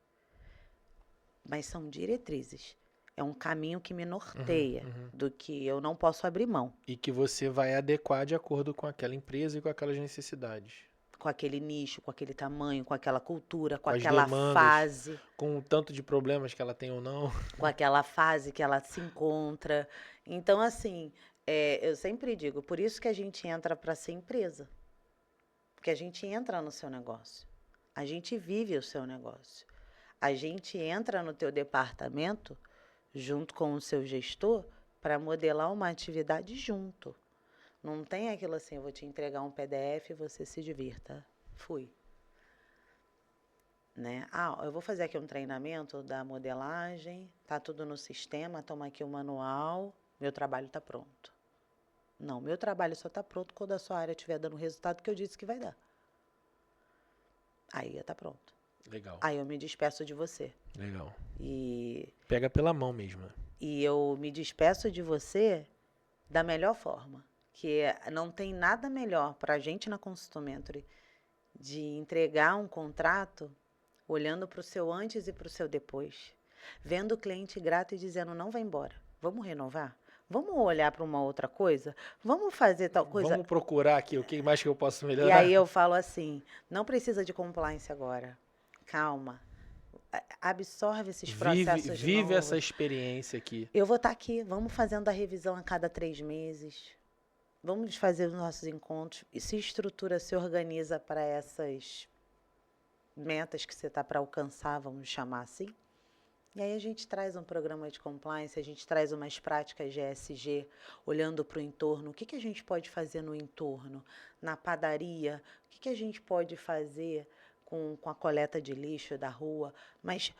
Mas são diretrizes. É um caminho que me norteia do que eu não posso abrir mão. E que você vai adequar de acordo com aquela empresa e com aquelas necessidades. Com aquele nicho, com aquele tamanho, com aquela cultura, com Com as aquela demandas, fase. com o tanto de problemas que ela tem ou não. Com aquela fase que ela se encontra. Então, assim, eu sempre digo, por isso que a gente entra para ser empresa. Porque a gente entra no seu negócio. A gente vive o seu negócio. A gente entra no teu departamento, junto com o seu gestor, para modelar uma atividade junto. Não tem aquilo assim, eu vou te entregar um PDF e você se divirta. Fui. Né? Eu vou fazer aqui um treinamento da modelagem, tá tudo no sistema, toma aqui o manual, meu trabalho está pronto. Não, meu trabalho só está pronto quando a sua área estiver dando o resultado que eu disse que vai dar. Aí está pronto. Legal. Aí eu me despeço de você. Legal. E Pega pela mão mesmo. E eu me despeço de você da melhor forma. Que não tem nada melhor para a gente na Consultomentory de entregar um contrato olhando para o seu antes e para o seu depois. Vendo o cliente grato e dizendo, não vai embora, vamos renovar? Vamos olhar para uma outra coisa? Vamos fazer tal coisa? Vamos procurar aqui o que mais que eu posso melhorar. E aí eu falo assim, não precisa de compliance agora. Calma. Absorve esses processos Vive novos. essa experiência aqui. Eu vou estar aqui, vamos fazendo a revisão a cada 3 meses. Vamos fazer os nossos encontros. E se estrutura, se organiza para essas metas que você está para alcançar, vamos chamar assim. E aí a gente traz um programa de compliance, a gente traz umas práticas de ESG, olhando para o entorno. O que a gente pode fazer no entorno? Na padaria, o que a gente pode fazer com a coleta de lixo da rua? Mas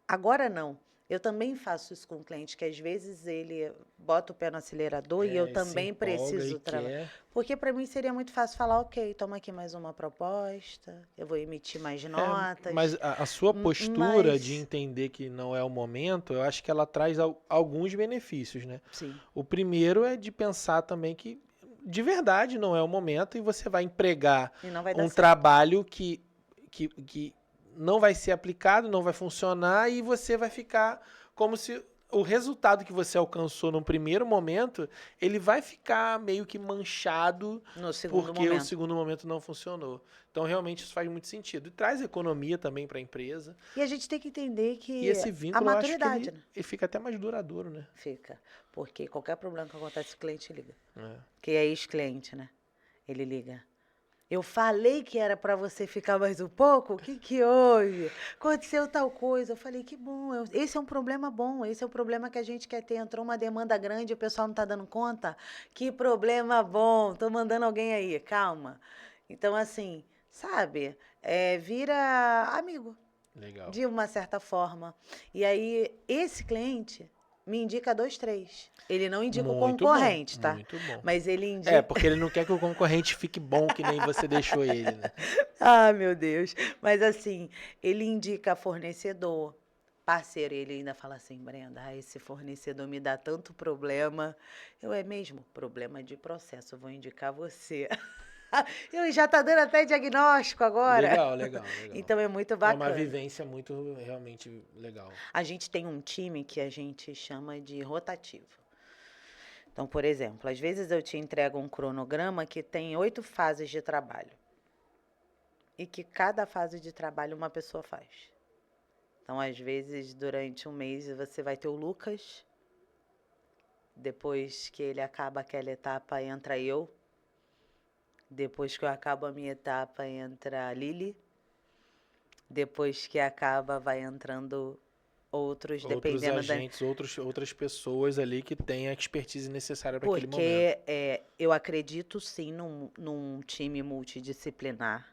agora não. Eu também faço isso com o cliente, que às vezes ele bota o pé no acelerador e eu também preciso trabalhar. Porque para mim seria muito fácil falar, ok, toma aqui mais uma proposta, eu vou emitir mais notas. Mas a sua postura de entender que não é o momento, eu acho que ela traz alguns benefícios, né? Sim. O primeiro é de pensar também que de verdade não é o momento e você vai empregar um trabalho que não vai ser aplicado, não vai funcionar e você vai ficar como se o resultado que você alcançou no primeiro momento, ele vai ficar meio que manchado porque o segundo momento não funcionou. Então, realmente, isso faz muito sentido. E traz economia também para a empresa. E a gente tem que entender que e esse vínculo, a maturidade, eu acho que ele fica até mais duradouro, né? Fica. Porque qualquer problema que acontece, o cliente liga. Que é ex-cliente, né? Ele liga. Eu falei que era para você ficar mais um pouco? O que houve? Aconteceu tal coisa. Eu falei, que bom. Esse é um problema bom. Esse é o problema que a gente quer ter. Entrou uma demanda grande e o pessoal não está dando conta. Que problema bom. Estou mandando alguém aí. Calma. Então, assim, sabe? Vira amigo. Legal. De uma certa forma. E aí, esse cliente me indica 2, 3. Ele não indica o concorrente, tá? Muito bom. Mas ele indica... porque ele não quer que o concorrente fique bom que nem você deixou ele, né? Meu Deus. Mas assim, ele indica fornecedor, parceiro, e ele ainda fala assim, Brenda, esse fornecedor me dá tanto problema. É mesmo? Problema de processo, eu vou indicar você. Ele já tá dando até diagnóstico agora. Legal. Então é muito bacana. É uma vivência muito, realmente legal. A gente tem um time que a gente chama de rotativo. Então, por exemplo, às vezes eu te entrego um cronograma que tem 8 fases de trabalho. E que cada fase de trabalho uma pessoa faz. Então, às vezes, durante um mês, você vai ter o Lucas. Depois que ele acaba aquela etapa, entra eu. Depois que eu acabo a minha etapa, entra a Lili. Depois que acaba, vai entrando outros, Outros dependendo da... agentes, outras pessoas ali que têm a expertise necessária para aquele momento. Porque eu acredito sim num time multidisciplinar,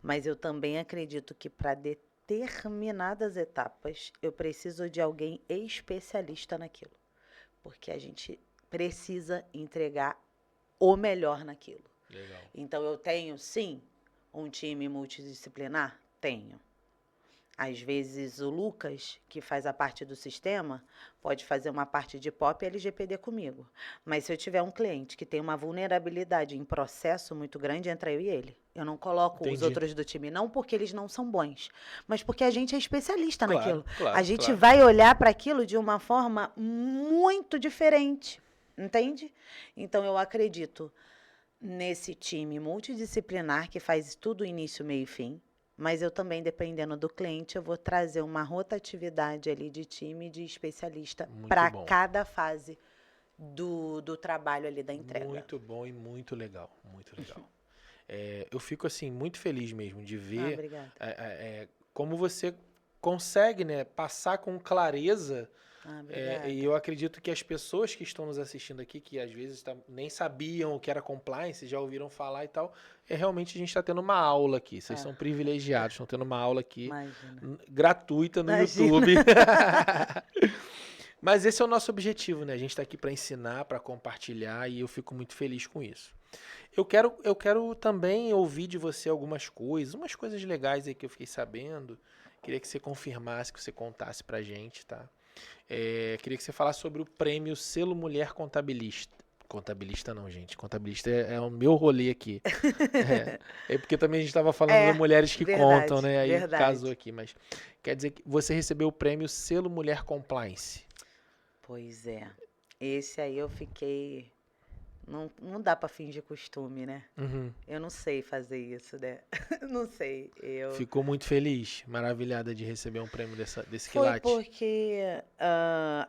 mas eu também acredito que para determinadas etapas eu preciso de alguém especialista naquilo, porque a gente precisa entregar o melhor naquilo. Legal. Então eu tenho sim um time multidisciplinar? Tenho. Às vezes o Lucas, que faz a parte do sistema, pode fazer uma parte de POP e LGPD comigo. Mas se eu tiver um cliente que tem uma vulnerabilidade em processo muito grande, entra eu e ele. Eu não coloco os outros do time, não porque eles não são bons, mas porque a gente é especialista naquilo. A gente vai olhar para aquilo de uma forma muito diferente, entende? Então eu acredito nesse time multidisciplinar que faz tudo início, meio e fim. Mas eu também, dependendo do cliente, eu vou trazer uma rotatividade ali de time de especialista para cada fase do trabalho ali da entrega. Muito bom e muito legal, muito legal. Eu fico assim muito feliz mesmo de ver como você consegue, né, passar com clareza. E eu acredito que as pessoas que estão nos assistindo aqui, que às vezes nem sabiam o que era compliance, já ouviram falar e tal, realmente a gente está tendo uma aula aqui. Vocês são privilegiados, estão tendo uma aula aqui gratuita no YouTube. Mas esse é o nosso objetivo, né? A gente está aqui para ensinar, para compartilhar, e eu fico muito feliz com isso. Eu quero também ouvir de você algumas coisas, umas coisas legais aí que eu fiquei sabendo. Queria que você confirmasse, que você contasse pra gente, tá? Queria que você falasse sobre o prêmio Selo Mulher Contabilista. Contabilista não, gente. Contabilista é o meu rolê aqui. Porque também a gente estava falando de mulheres que contam, né? Aí casou aqui. Mas quer dizer que você recebeu o prêmio Selo Mulher Compliance. Pois é. Esse aí eu fiquei... Não dá para fingir costume, né? Uhum. Eu não sei fazer isso, né? Não sei. Ficou muito feliz, maravilhada de receber um prêmio desse quilate? Foi porque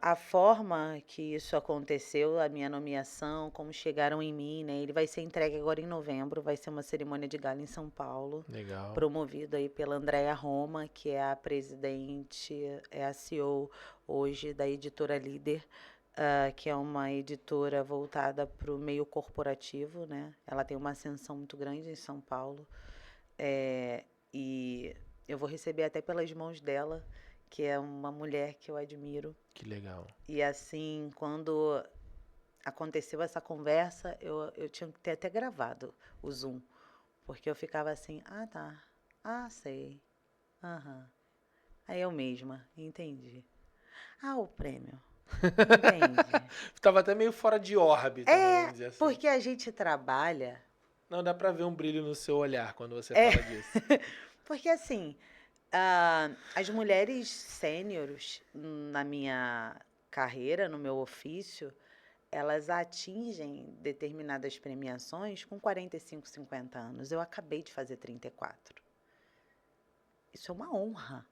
a forma que isso aconteceu, a minha nomeação, como chegaram em mim, né? Ele vai ser entregue agora em novembro, vai ser uma cerimônia de gala em São Paulo. Legal. Promovido aí pela Andréa Roma, que é a presidente, é a CEO hoje da Editora Líder. Que é uma editora voltada para o meio corporativo, né? Ela tem uma ascensão muito grande em São Paulo. E eu vou receber até pelas mãos dela, que é uma mulher que eu admiro. Que legal. E assim, quando aconteceu essa conversa, eu tinha que ter até gravado o Zoom. Porque eu ficava assim, sei. Aí eu mesma, entendi. O prêmio. Entendi. Tava até meio fora de órbita, vamos dizer assim. Porque a gente trabalha... Não, dá pra ver um brilho no seu olhar quando você fala disso. Porque assim, as mulheres sêniores na minha carreira, no meu ofício, elas atingem determinadas premiações com 45, 50 anos. Eu acabei de fazer 34. Isso é uma honra.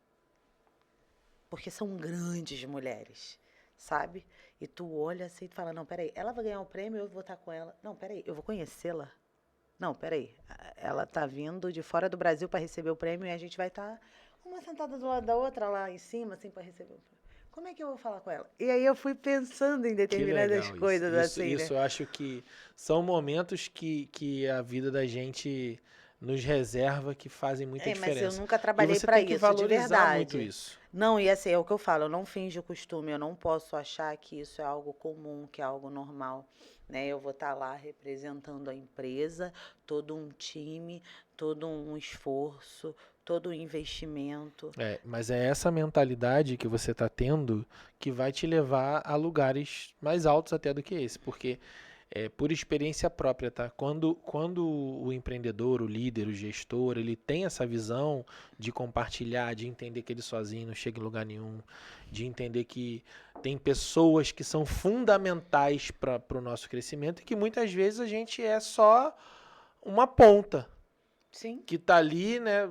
Porque são grandes mulheres. Sabe? E tu olha assim e fala, não, peraí, ela vai ganhar o prêmio, eu vou estar com ela. Não, peraí, eu vou conhecê-la. Não, peraí, ela tá vindo de fora do Brasil para receber o prêmio e a gente vai estar uma sentada do lado da outra lá em cima, assim, para receber o prêmio. Como é que eu vou falar com ela? E aí eu fui pensando em determinadas coisas assim, Isso eu acho que são momentos que a vida da gente nos reserva que fazem muita diferença. Mas eu nunca trabalhei para isso, de verdade. Muito isso. Não, e assim, é o que eu falo, eu não finjo costume, eu não posso achar que isso é algo comum, que é algo normal, né? Eu vou estar lá representando a empresa, todo um time, todo um esforço, todo um investimento. Mas é essa mentalidade que você está tendo que vai te levar a lugares mais altos até do que esse, porque por experiência própria, tá? Quando o empreendedor, o líder, o gestor, ele tem essa visão de compartilhar, de entender que ele sozinho não chega em lugar nenhum, de entender que tem pessoas que são fundamentais para o nosso crescimento e que muitas vezes a gente é só uma ponta Sim. que tá ali, né,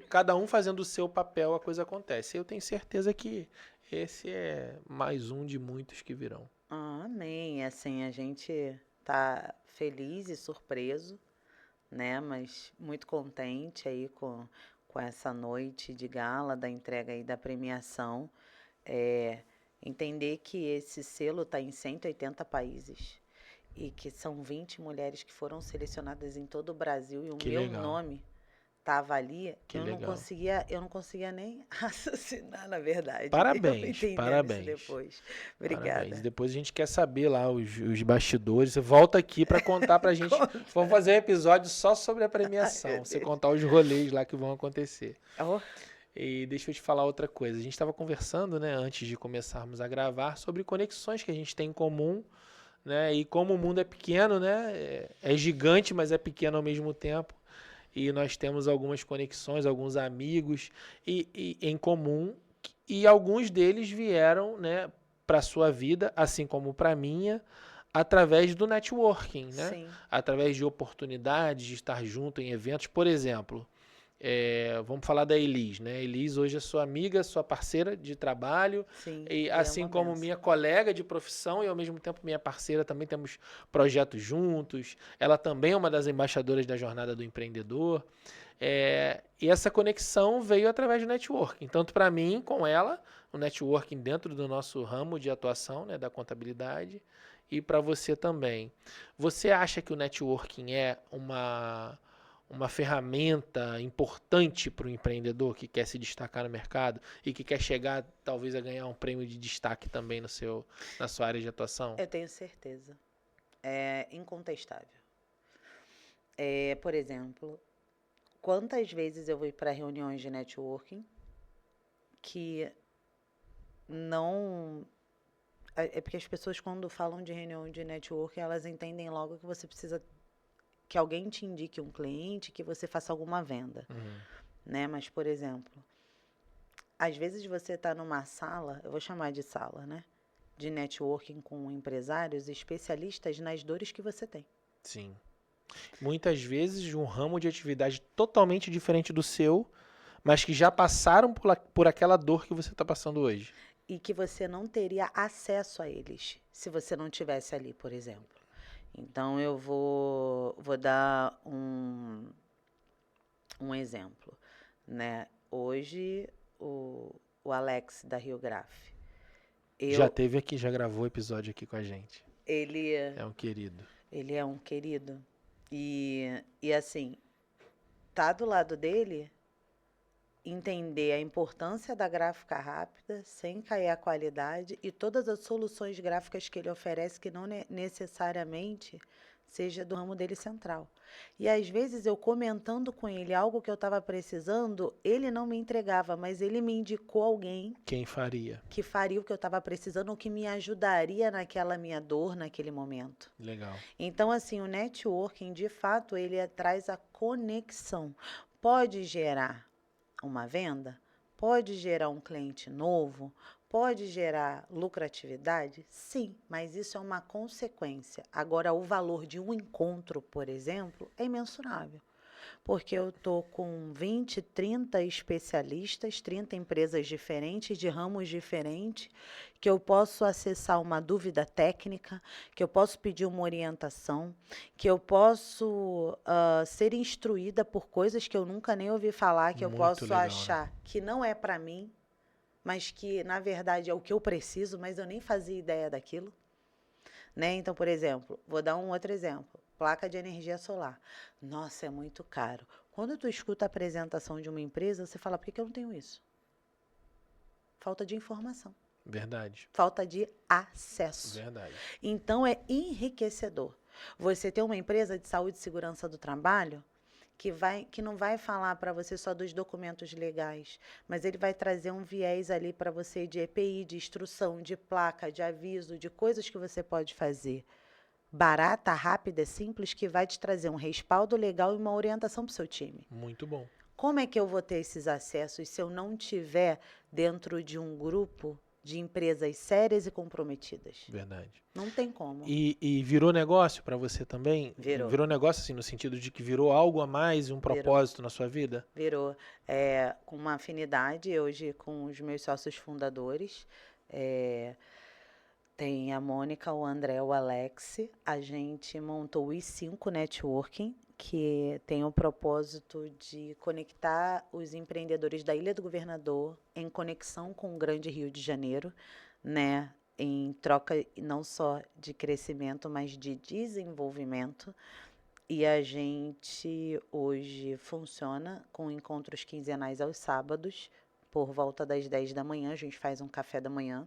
cada um fazendo o seu papel, a coisa acontece. Eu tenho certeza que esse é mais um de muitos que virão. Amém. Assim, a gente tá feliz e surpreso, né? Mas muito contente aí com essa noite de gala, da entrega aí da premiação. É, entender que esse selo está em 180 países e que são 20 mulheres que foram selecionadas em todo o Brasil e o Que meu legal. nome estava ali, Que eu legal. não conseguia nem raciocinar, na verdade. Eu Parabéns, entendendo parabéns. isso depois. Obrigada. Parabéns. Depois a gente quer saber lá os bastidores. Você volta aqui para contar pra gente. Vamos fazer um episódio só sobre a premiação. Ai, Você contar os rolês lá que vão acontecer. Oh, E deixa eu te falar outra coisa. A gente estava conversando, né, antes de começarmos a gravar, sobre conexões que a gente tem em comum, né? E como o mundo é pequeno, né? É gigante, mas é pequeno ao mesmo tempo. E nós temos algumas conexões, alguns amigos e em comum. E alguns deles vieram, né, para sua vida, assim como para minha, através do networking, né? sim. Através de oportunidades de estar junto em eventos. Por exemplo, vamos falar da Elis, né? Elis hoje é sua amiga, sua parceira de trabalho, Sim, e é assim uma como benção. minha colega de profissão e ao mesmo tempo minha parceira, também temos projetos juntos. Ela também é uma das embaixadoras da Jornada do Empreendedor. E essa conexão veio através do networking. Tanto para mim, com ela, o networking dentro do nosso ramo de atuação, né, da contabilidade, e para você também. Você acha que o networking é uma ferramenta importante para o empreendedor que quer se destacar no mercado e que quer chegar, talvez, a ganhar um prêmio de destaque também na sua área de atuação? Eu tenho certeza. É incontestável. Por exemplo, quantas vezes eu vou para reuniões de networking que não. É porque as pessoas, quando falam de reunião de networking, elas entendem logo que você precisa que alguém te indique um cliente, que você faça alguma venda, né? Mas, por exemplo, às vezes você está numa sala, eu vou chamar de sala, né? De networking com empresários especialistas nas dores que você tem. Sim. Muitas vezes de um ramo de atividade totalmente diferente do seu, mas que já passaram por aquela dor que você está passando hoje. E que você não teria acesso a eles se você não tivesse ali, por exemplo. Então, eu vou dar um exemplo, né? Hoje, o Alex da Rio Graph, Já teve aqui, já gravou episódio aqui com a gente. ele É um querido. é um querido. E assim, tá do lado dele, entender a importância da gráfica rápida, sem cair a qualidade, e todas as soluções gráficas que ele oferece, que não necessariamente seja do ramo dele central. E às vezes eu comentando com ele algo que eu estava precisando, ele não me entregava, mas ele me indicou alguém Quem faria? que faria o que eu estava precisando ou que me ajudaria naquela minha dor, naquele momento. Legal. Então, assim, o networking, de fato, ele traz a conexão. Pode gerar uma venda? Pode gerar um cliente novo? Pode gerar lucratividade? Sim, mas isso é uma consequência. Agora, o valor de um encontro, por exemplo, é imensurável. Porque eu estou com 20, 30 especialistas, 30 empresas diferentes, de ramos diferentes, que eu posso acessar uma dúvida técnica, que eu posso pedir uma orientação, que eu posso ser instruída por coisas que eu nunca nem ouvi falar, que eu Muito posso legal, achar né? que não é para mim, mas que, na verdade, é o que eu preciso, mas eu nem fazia ideia daquilo. Né? Então, por exemplo, vou dar um outro exemplo. Placa de energia solar. Nossa, é muito caro. Quando tu escuta a apresentação de uma empresa, você fala, por que eu não tenho isso? Falta de informação. Verdade. Falta de acesso. Verdade. Então, é enriquecedor. Você ter uma empresa de saúde e segurança do trabalho que não vai falar para você só dos documentos legais, mas ele vai trazer um viés ali para você de EPI, de instrução, de placa, de aviso, de coisas que você pode fazer. barata, rápida, simples, que vai te trazer um respaldo legal e uma orientação para o seu time. Muito bom. Como é que eu vou ter esses acessos se eu não tiver dentro de um grupo de empresas sérias e comprometidas? Verdade. Não tem como. E virou negócio para você também? Virou. Virou negócio, assim, no sentido de que virou algo a mais e um propósito na sua vida? Virou com uma afinidade hoje com os meus sócios fundadores. Tem a Mônica, o André, o Alex. A gente montou o I5 Networking, que tem o propósito de conectar os empreendedores da Ilha do Governador em conexão com o Grande Rio de Janeiro, né? Em troca não só de crescimento, mas de desenvolvimento. E a gente hoje funciona com encontros quinzenais aos sábados, por volta das 10 da manhã. A gente faz um café da manhã.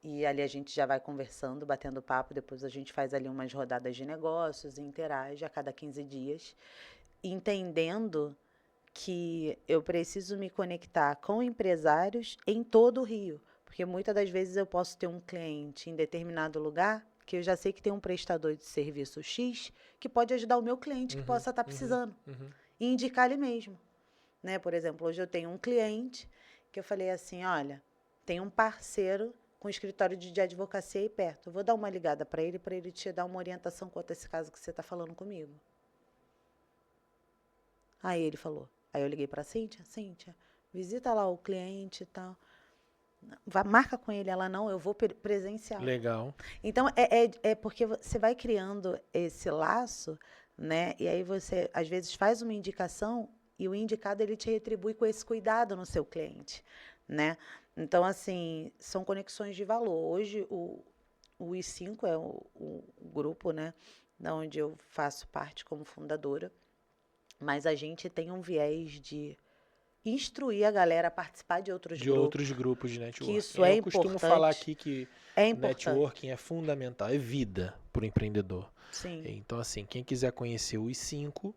E ali a gente já vai conversando, batendo papo, depois a gente faz ali umas rodadas de negócios, interage a cada 15 dias, entendendo que eu preciso me conectar com empresários em todo o Rio, porque muitas das vezes eu posso ter um cliente em determinado lugar que eu já sei que tem um prestador de serviço X que pode ajudar o meu cliente que possa estar precisando e indicar ele mesmo, né? Por exemplo, hoje eu tenho um cliente que eu falei assim, olha, tem um parceiro com escritório de advocacia aí perto. Eu vou dar uma ligada para ele te dar uma orientação quanto a esse caso que você está falando comigo. Aí ele falou. Aí eu liguei para a Cíntia, visita lá o cliente e tal. Marca com ele. Ela, não, eu vou presencial. Legal. Então, é porque você vai criando esse laço, né? E aí você, às vezes, faz uma indicação e o indicado, ele te retribui com esse cuidado no seu cliente, né? Então, assim, são conexões de valor. Hoje, o I5 é o grupo, né, da onde eu faço parte como fundadora, mas a gente tem um viés de instruir a galera a participar de outros grupos. De outros grupos de networking. Que isso é importante. Eu costumo falar aqui que networking é fundamental, é vida para o empreendedor. Sim. Então, assim, quem quiser conhecer o I5,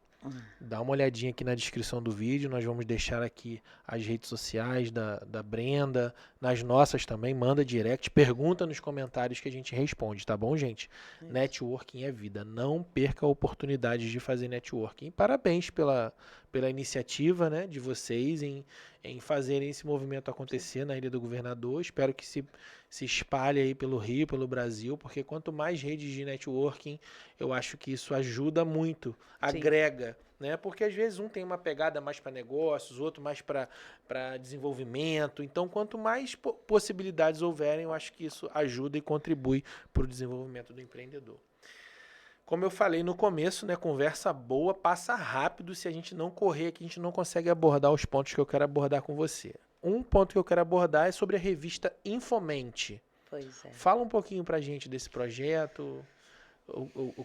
dá uma olhadinha aqui na descrição do vídeo, nós vamos deixar aqui as redes sociais da Brenda, nas nossas também, manda direct, pergunta nos comentários que a gente responde, tá bom, gente? Isso. Networking é vida, não perca a oportunidade de fazer networking. E parabéns pela iniciativa, né, de vocês em fazerem esse movimento acontecer na Ilha do Governador. Espero que se espalhe aí pelo Rio, pelo Brasil, porque quanto mais redes de networking, eu acho que isso ajuda muito, agrega, né? Porque às vezes um tem uma pegada mais para negócios, outro mais para desenvolvimento. Então, quanto mais possibilidades houverem, eu acho que isso ajuda e contribui para o desenvolvimento do empreendedor. Como eu falei no começo, né, conversa boa passa rápido. Se a gente não correr aqui, a gente não consegue abordar os pontos que eu quero abordar com você. Um ponto que eu quero abordar é sobre a revista Infomente. Pois é. Fala um pouquinho pra gente desse projeto.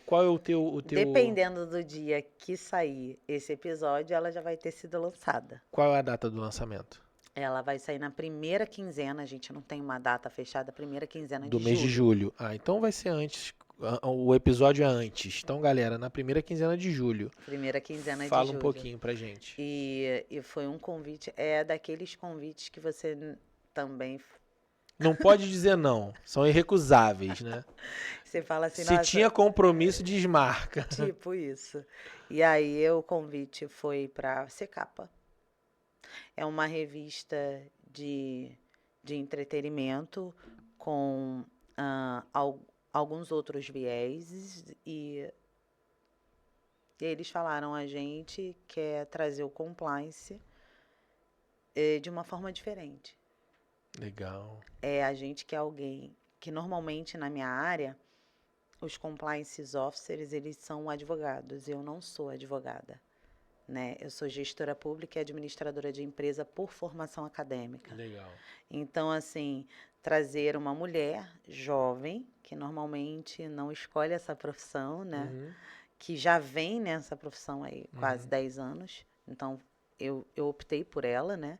Qual é o teu... Dependendo do dia que sair esse episódio, ela já vai ter sido lançada. Qual é a data do lançamento? Ela vai sair na primeira quinzena, a gente não tem uma data fechada, primeira quinzena do mês de julho. Então vai ser antes, o episódio é antes. Então, galera, na primeira quinzena de julho. Primeira quinzena de julho. Fala um pouquinho pra gente. E foi um convite, daqueles convites que você também... Não pode dizer não, são irrecusáveis, né? Você fala assim, se tinha compromisso, desmarca. Tipo isso. E aí o convite foi para ser capa. É uma revista de entretenimento com alguns outros vieses e eles falaram a gente quer trazer o compliance de uma forma diferente. Legal. A gente quer alguém que normalmente na minha área os compliance officers eles são advogados. Eu não sou advogada. Né? Eu sou gestora pública e administradora de empresa por formação acadêmica. Legal. Então, assim, trazer uma mulher jovem, que normalmente não escolhe essa profissão, né? Que já vem nessa profissão aí quase 10 anos. Então, eu optei por ela, né?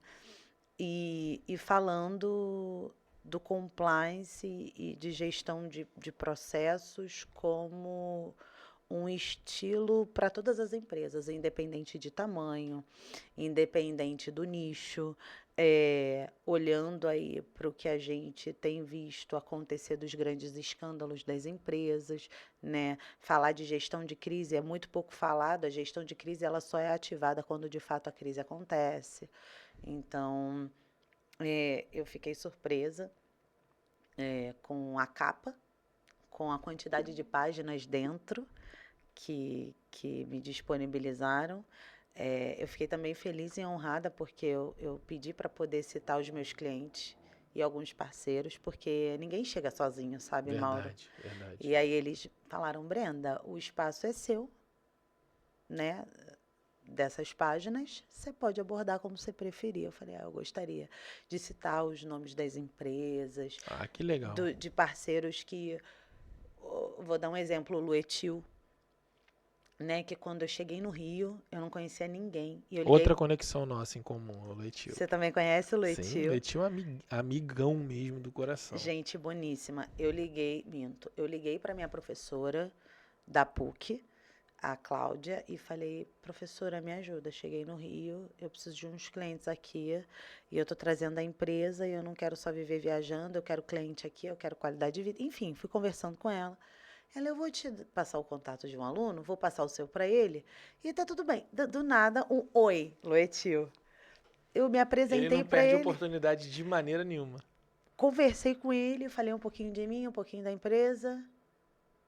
E falando do compliance e de gestão de processos como um estilo para todas as empresas, independente de tamanho, independente do nicho, olhando aí para o que a gente tem visto acontecer dos grandes escândalos das empresas, né? Falar de gestão de crise é muito pouco falado. A gestão de crise ela só é ativada quando de fato a crise acontece. Então, eu fiquei surpresa com a capa, com a quantidade de páginas dentro que me disponibilizaram. Eu fiquei também feliz e honrada porque eu pedi para poder citar os meus clientes e alguns parceiros, porque ninguém chega sozinho, sabe, Mauro? Verdade, verdade. E aí eles falaram, Brenda, o espaço é seu, né? Dessas páginas, você pode abordar como você preferir. Eu falei, eu gostaria de citar os nomes das empresas, Ah, que legal. de parceiros que... Vou dar um exemplo, o Luetil, né, que quando eu cheguei no Rio, eu não conhecia ninguém. E eu liguei... Outra conexão nossa em comum, o Leitio. Você também conhece o Luetil? Sim, o Leitio é amigão mesmo do coração. Gente boníssima. Eu liguei para minha professora da PUC, a Cláudia, e falei, professora, me ajuda. Cheguei no Rio, eu preciso de uns clientes aqui, e eu estou trazendo a empresa, e eu não quero só viver viajando, eu quero cliente aqui, eu quero qualidade de vida. Enfim, fui conversando com ela. Ela, eu vou te passar o contato de um aluno, vou passar o seu para ele, e tá tudo bem. Do nada, um oi, Luetil. Eu me apresentei para ele. Ele não perde oportunidade de maneira nenhuma. Conversei com ele, falei um pouquinho de mim, um pouquinho da empresa.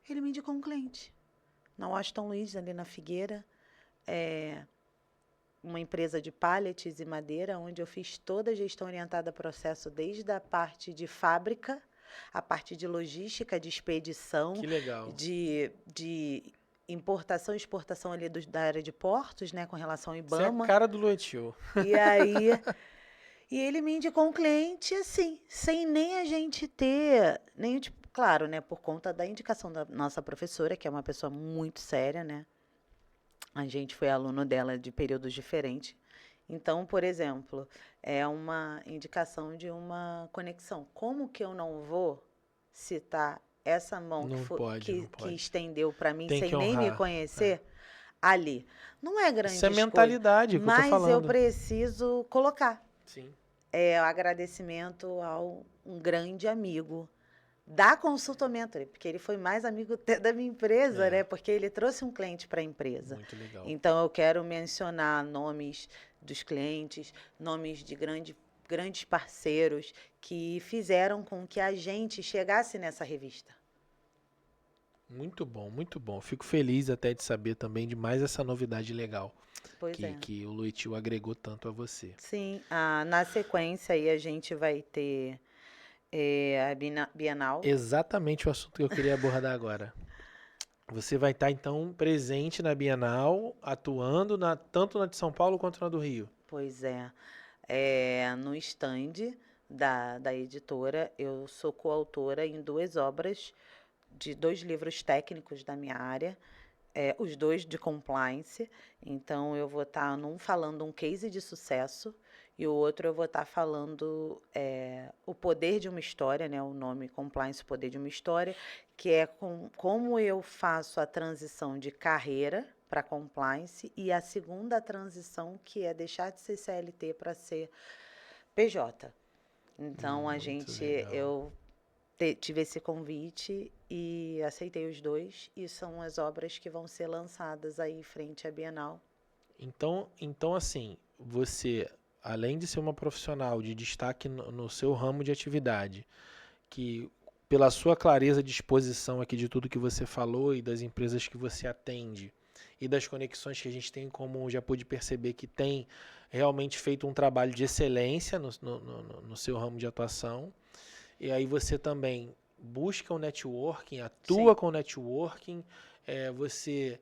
Ele me indicou um cliente. Na Washington Luiz, ali na Figueira. Uma empresa de pallets e madeira, onde eu fiz toda a gestão orientada a processo, desde a parte de fábrica, a parte de logística, de expedição, que legal. de importação e exportação ali da área de portos, né, com relação ao IBAMA. Você é a cara do Luetil. E aí... E ele me indicou um cliente, assim, sem nem a gente ter... Nem, tipo, claro, né, por conta da indicação da nossa professora, que é uma pessoa muito séria, né? A gente foi aluno dela de períodos diferentes. Então, por exemplo, é uma indicação de uma conexão. Como que eu não vou citar essa mão que estendeu para mim sem nem me conhecer ali? Não é grande Isso é mentalidade, mas que eu tô falando. Eu preciso colocar. Sim. O agradecimento ao um grande amigo da Consulta Mentoring, porque ele foi mais amigo até da minha empresa, né? Porque ele trouxe um cliente para a empresa. Muito legal. Então, eu quero mencionar nomes dos clientes, nomes de grandes parceiros que fizeram com que a gente chegasse nessa revista. Muito bom, muito bom. Fico feliz até de saber também de mais essa novidade legal. Que o Luetil agregou tanto a você. Sim, na sequência aí a gente vai ter a Bienal. Exatamente o assunto que eu queria abordar agora. Você vai estar, então, presente na Bienal, atuando tanto na de São Paulo quanto na do Rio. Pois é. No stand da editora, eu sou coautora em 2 obras de 2 livros técnicos da minha área, os 2 de compliance. Então, eu vou estar num falando um case de sucesso e o outro eu vou estar falando o poder de uma história, né? O nome Compliance, o poder de uma história, que é como eu faço a transição de carreira para compliance e a segunda transição, que é deixar de ser CLT para ser PJ. Então, eu tive esse convite e aceitei os 2, e são as obras que vão ser lançadas aí frente à Bienal. Então assim, você, além de ser uma profissional de destaque no seu ramo de atividade, que pela sua clareza de exposição aqui de tudo que você falou e das empresas que você atende e das conexões que a gente tem em comum, já pude perceber que tem realmente feito um trabalho de excelência no seu ramo de atuação. E aí você também busca o networking, atua com o networking, você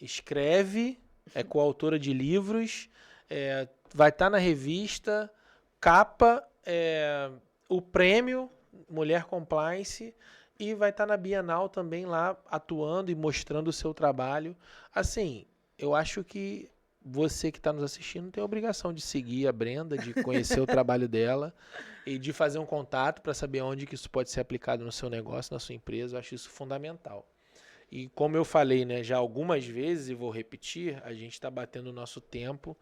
escreve, é coautora de livros, vai estar na revista, capa, o prêmio Mulher Compliance, e vai estar na Bienal também lá atuando e mostrando o seu trabalho. Assim, eu acho que você que está nos assistindo tem a obrigação de seguir a Brenda, de conhecer o trabalho dela e de fazer um contato para saber onde que isso pode ser aplicado no seu negócio, na sua empresa. Eu acho isso fundamental. E como eu falei, né, já algumas vezes, e vou repetir, a gente está batendo o nosso tempo,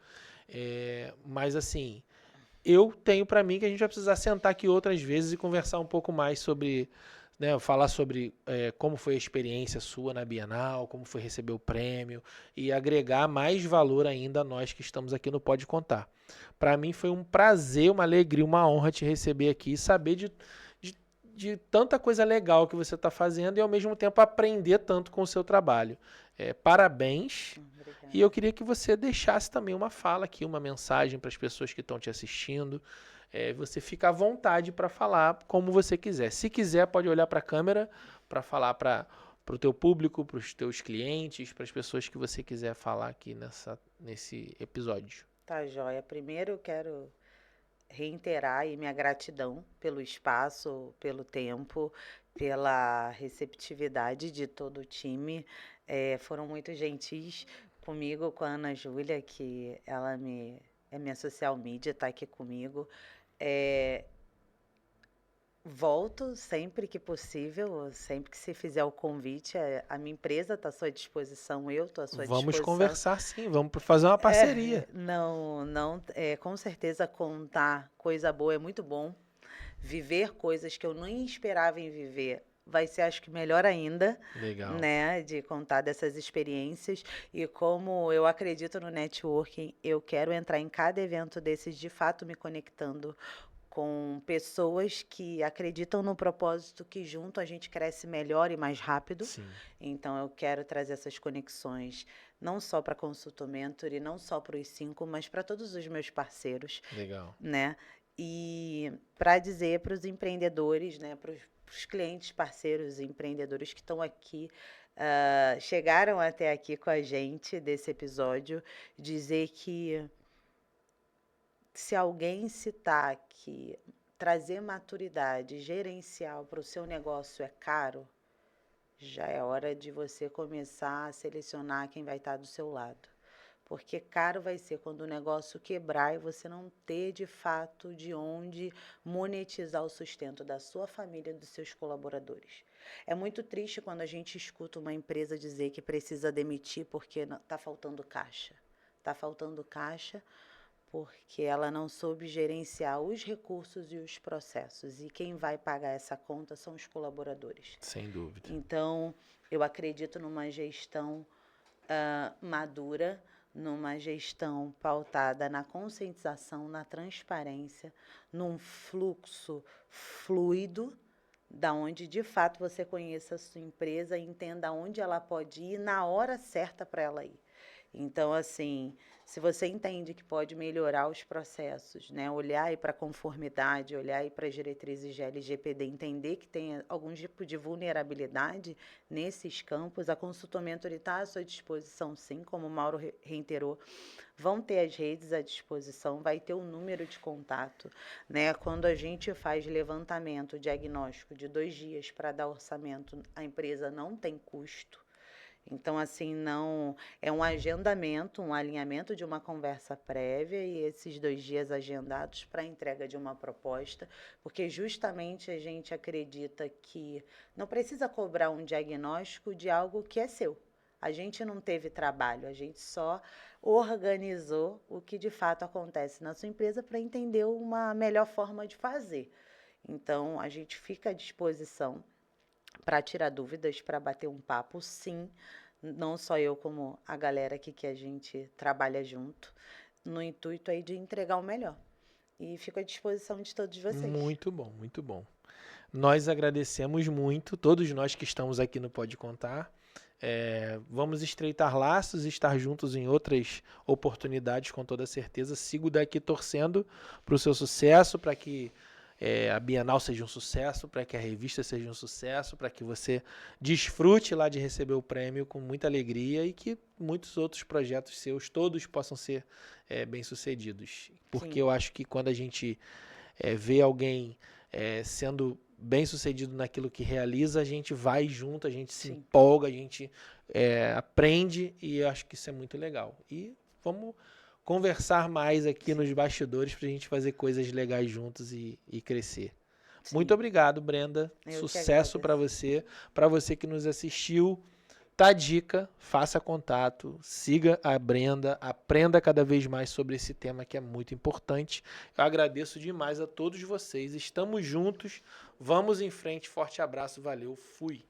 mas assim, eu tenho para mim que a gente vai precisar sentar aqui outras vezes e conversar um pouco mais sobre, né, falar sobre como foi a experiência sua na Bienal, como foi receber o prêmio e agregar mais valor ainda a nós que estamos aqui no Pode Contar. Para mim foi um prazer, uma alegria, uma honra te receber aqui e saber de, de tanta coisa legal que você está fazendo e ao mesmo tempo aprender tanto com o seu trabalho. Parabéns. E eu Obrigada. queria que você deixasse também uma fala aqui, uma mensagem para as pessoas que estão te assistindo. Você fica à vontade para falar como você quiser. Se quiser, pode olhar para a câmera para falar para o teu público, para os teus clientes, para as pessoas que você quiser falar aqui nesse episódio. Tá, joia. Primeiro eu quero reiterar aí minha gratidão pelo espaço, pelo tempo, pela receptividade de todo o time. Foram muito gentis comigo, com a Ana Júlia, que é minha social media, está aqui comigo. É, Volto sempre que possível, sempre que se fizer o convite. A minha empresa está à sua disposição, eu estou à sua Vamos disposição. conversar sim, vamos fazer uma parceria. Não, com certeza contar coisa boa é muito bom. Viver coisas que eu nem esperava em viver vai ser, acho que, melhor ainda, Legal. né? De contar dessas experiências. E como eu acredito no networking, eu quero entrar em cada evento desses, de fato, me conectando com pessoas que acreditam no propósito que junto a gente cresce melhor e mais rápido. Sim. Então eu quero trazer essas conexões não só para a Consultor Mentor e não só para os 5, mas para todos os meus parceiros, Legal. né? E para dizer para os empreendedores, né, para os clientes, parceiros e empreendedores que estão aqui, chegaram até aqui com a gente desse episódio, dizer que se alguém citar que trazer maturidade gerencial para o seu negócio é caro, já é hora de você começar a selecionar quem vai estar do seu lado. Porque caro vai ser quando o negócio quebrar e você não ter de fato de onde monetizar o sustento da sua família e dos seus colaboradores. É muito triste quando a gente escuta uma empresa dizer que precisa demitir porque está faltando caixa. Está faltando caixa porque ela não soube gerenciar os recursos e os processos. E quem vai pagar essa conta são os colaboradores. Sem dúvida. Então, eu acredito numa gestão madura, numa gestão pautada na conscientização, na transparência, num fluxo fluido, da onde de fato você conheça a sua empresa e entenda onde ela pode ir na hora certa para ela ir. Então, assim, se você entende que pode melhorar os processos, né? Olhar aí para a conformidade, olhar aí para as diretrizes de LGPD, entender que tem algum tipo de vulnerabilidade nesses campos, a Consultor Mentor está à sua disposição, sim, como o Mauro reiterou. Vão ter as redes à disposição, vai ter o número de contato, né? Quando a gente faz levantamento, diagnóstico de 2 dias para dar orçamento, a empresa não tem custo. Então, assim, não é um agendamento, um alinhamento de uma conversa prévia e esses 2 dias agendados para a entrega de uma proposta, porque justamente a gente acredita que não precisa cobrar um diagnóstico de algo que é seu. A gente não teve trabalho, a gente só organizou o que de fato acontece na sua empresa para entender uma melhor forma de fazer. Então, a gente fica à disposição para tirar dúvidas, para bater um papo, sim. Não só eu, como a galera aqui que a gente trabalha junto, no intuito aí de entregar o melhor. E fico à disposição de todos vocês. Muito bom, muito bom. Nós agradecemos muito, todos nós que estamos aqui no Pode Contar. Vamos estreitar laços e estar juntos em outras oportunidades, com toda certeza. Sigo daqui torcendo para o seu sucesso, para que a Bienal seja um sucesso, para que a revista seja um sucesso, para que você desfrute lá de receber o prêmio com muita alegria e que muitos outros projetos seus, todos possam ser bem-sucedidos. Porque Sim. eu acho que quando a gente vê alguém sendo bem-sucedido naquilo que realiza, a gente vai junto, a gente se empolga, a gente aprende e eu acho que isso é muito legal. E vamos conversar mais aqui nos bastidores para a gente fazer coisas legais juntos e crescer. Sim. Muito obrigado, Brenda. Sucesso para você que nos assistiu. Tá a dica, faça contato, siga a Brenda, aprenda cada vez mais sobre esse tema que é muito importante. Eu agradeço demais a todos vocês. Estamos juntos, vamos em frente. Forte abraço, valeu, fui.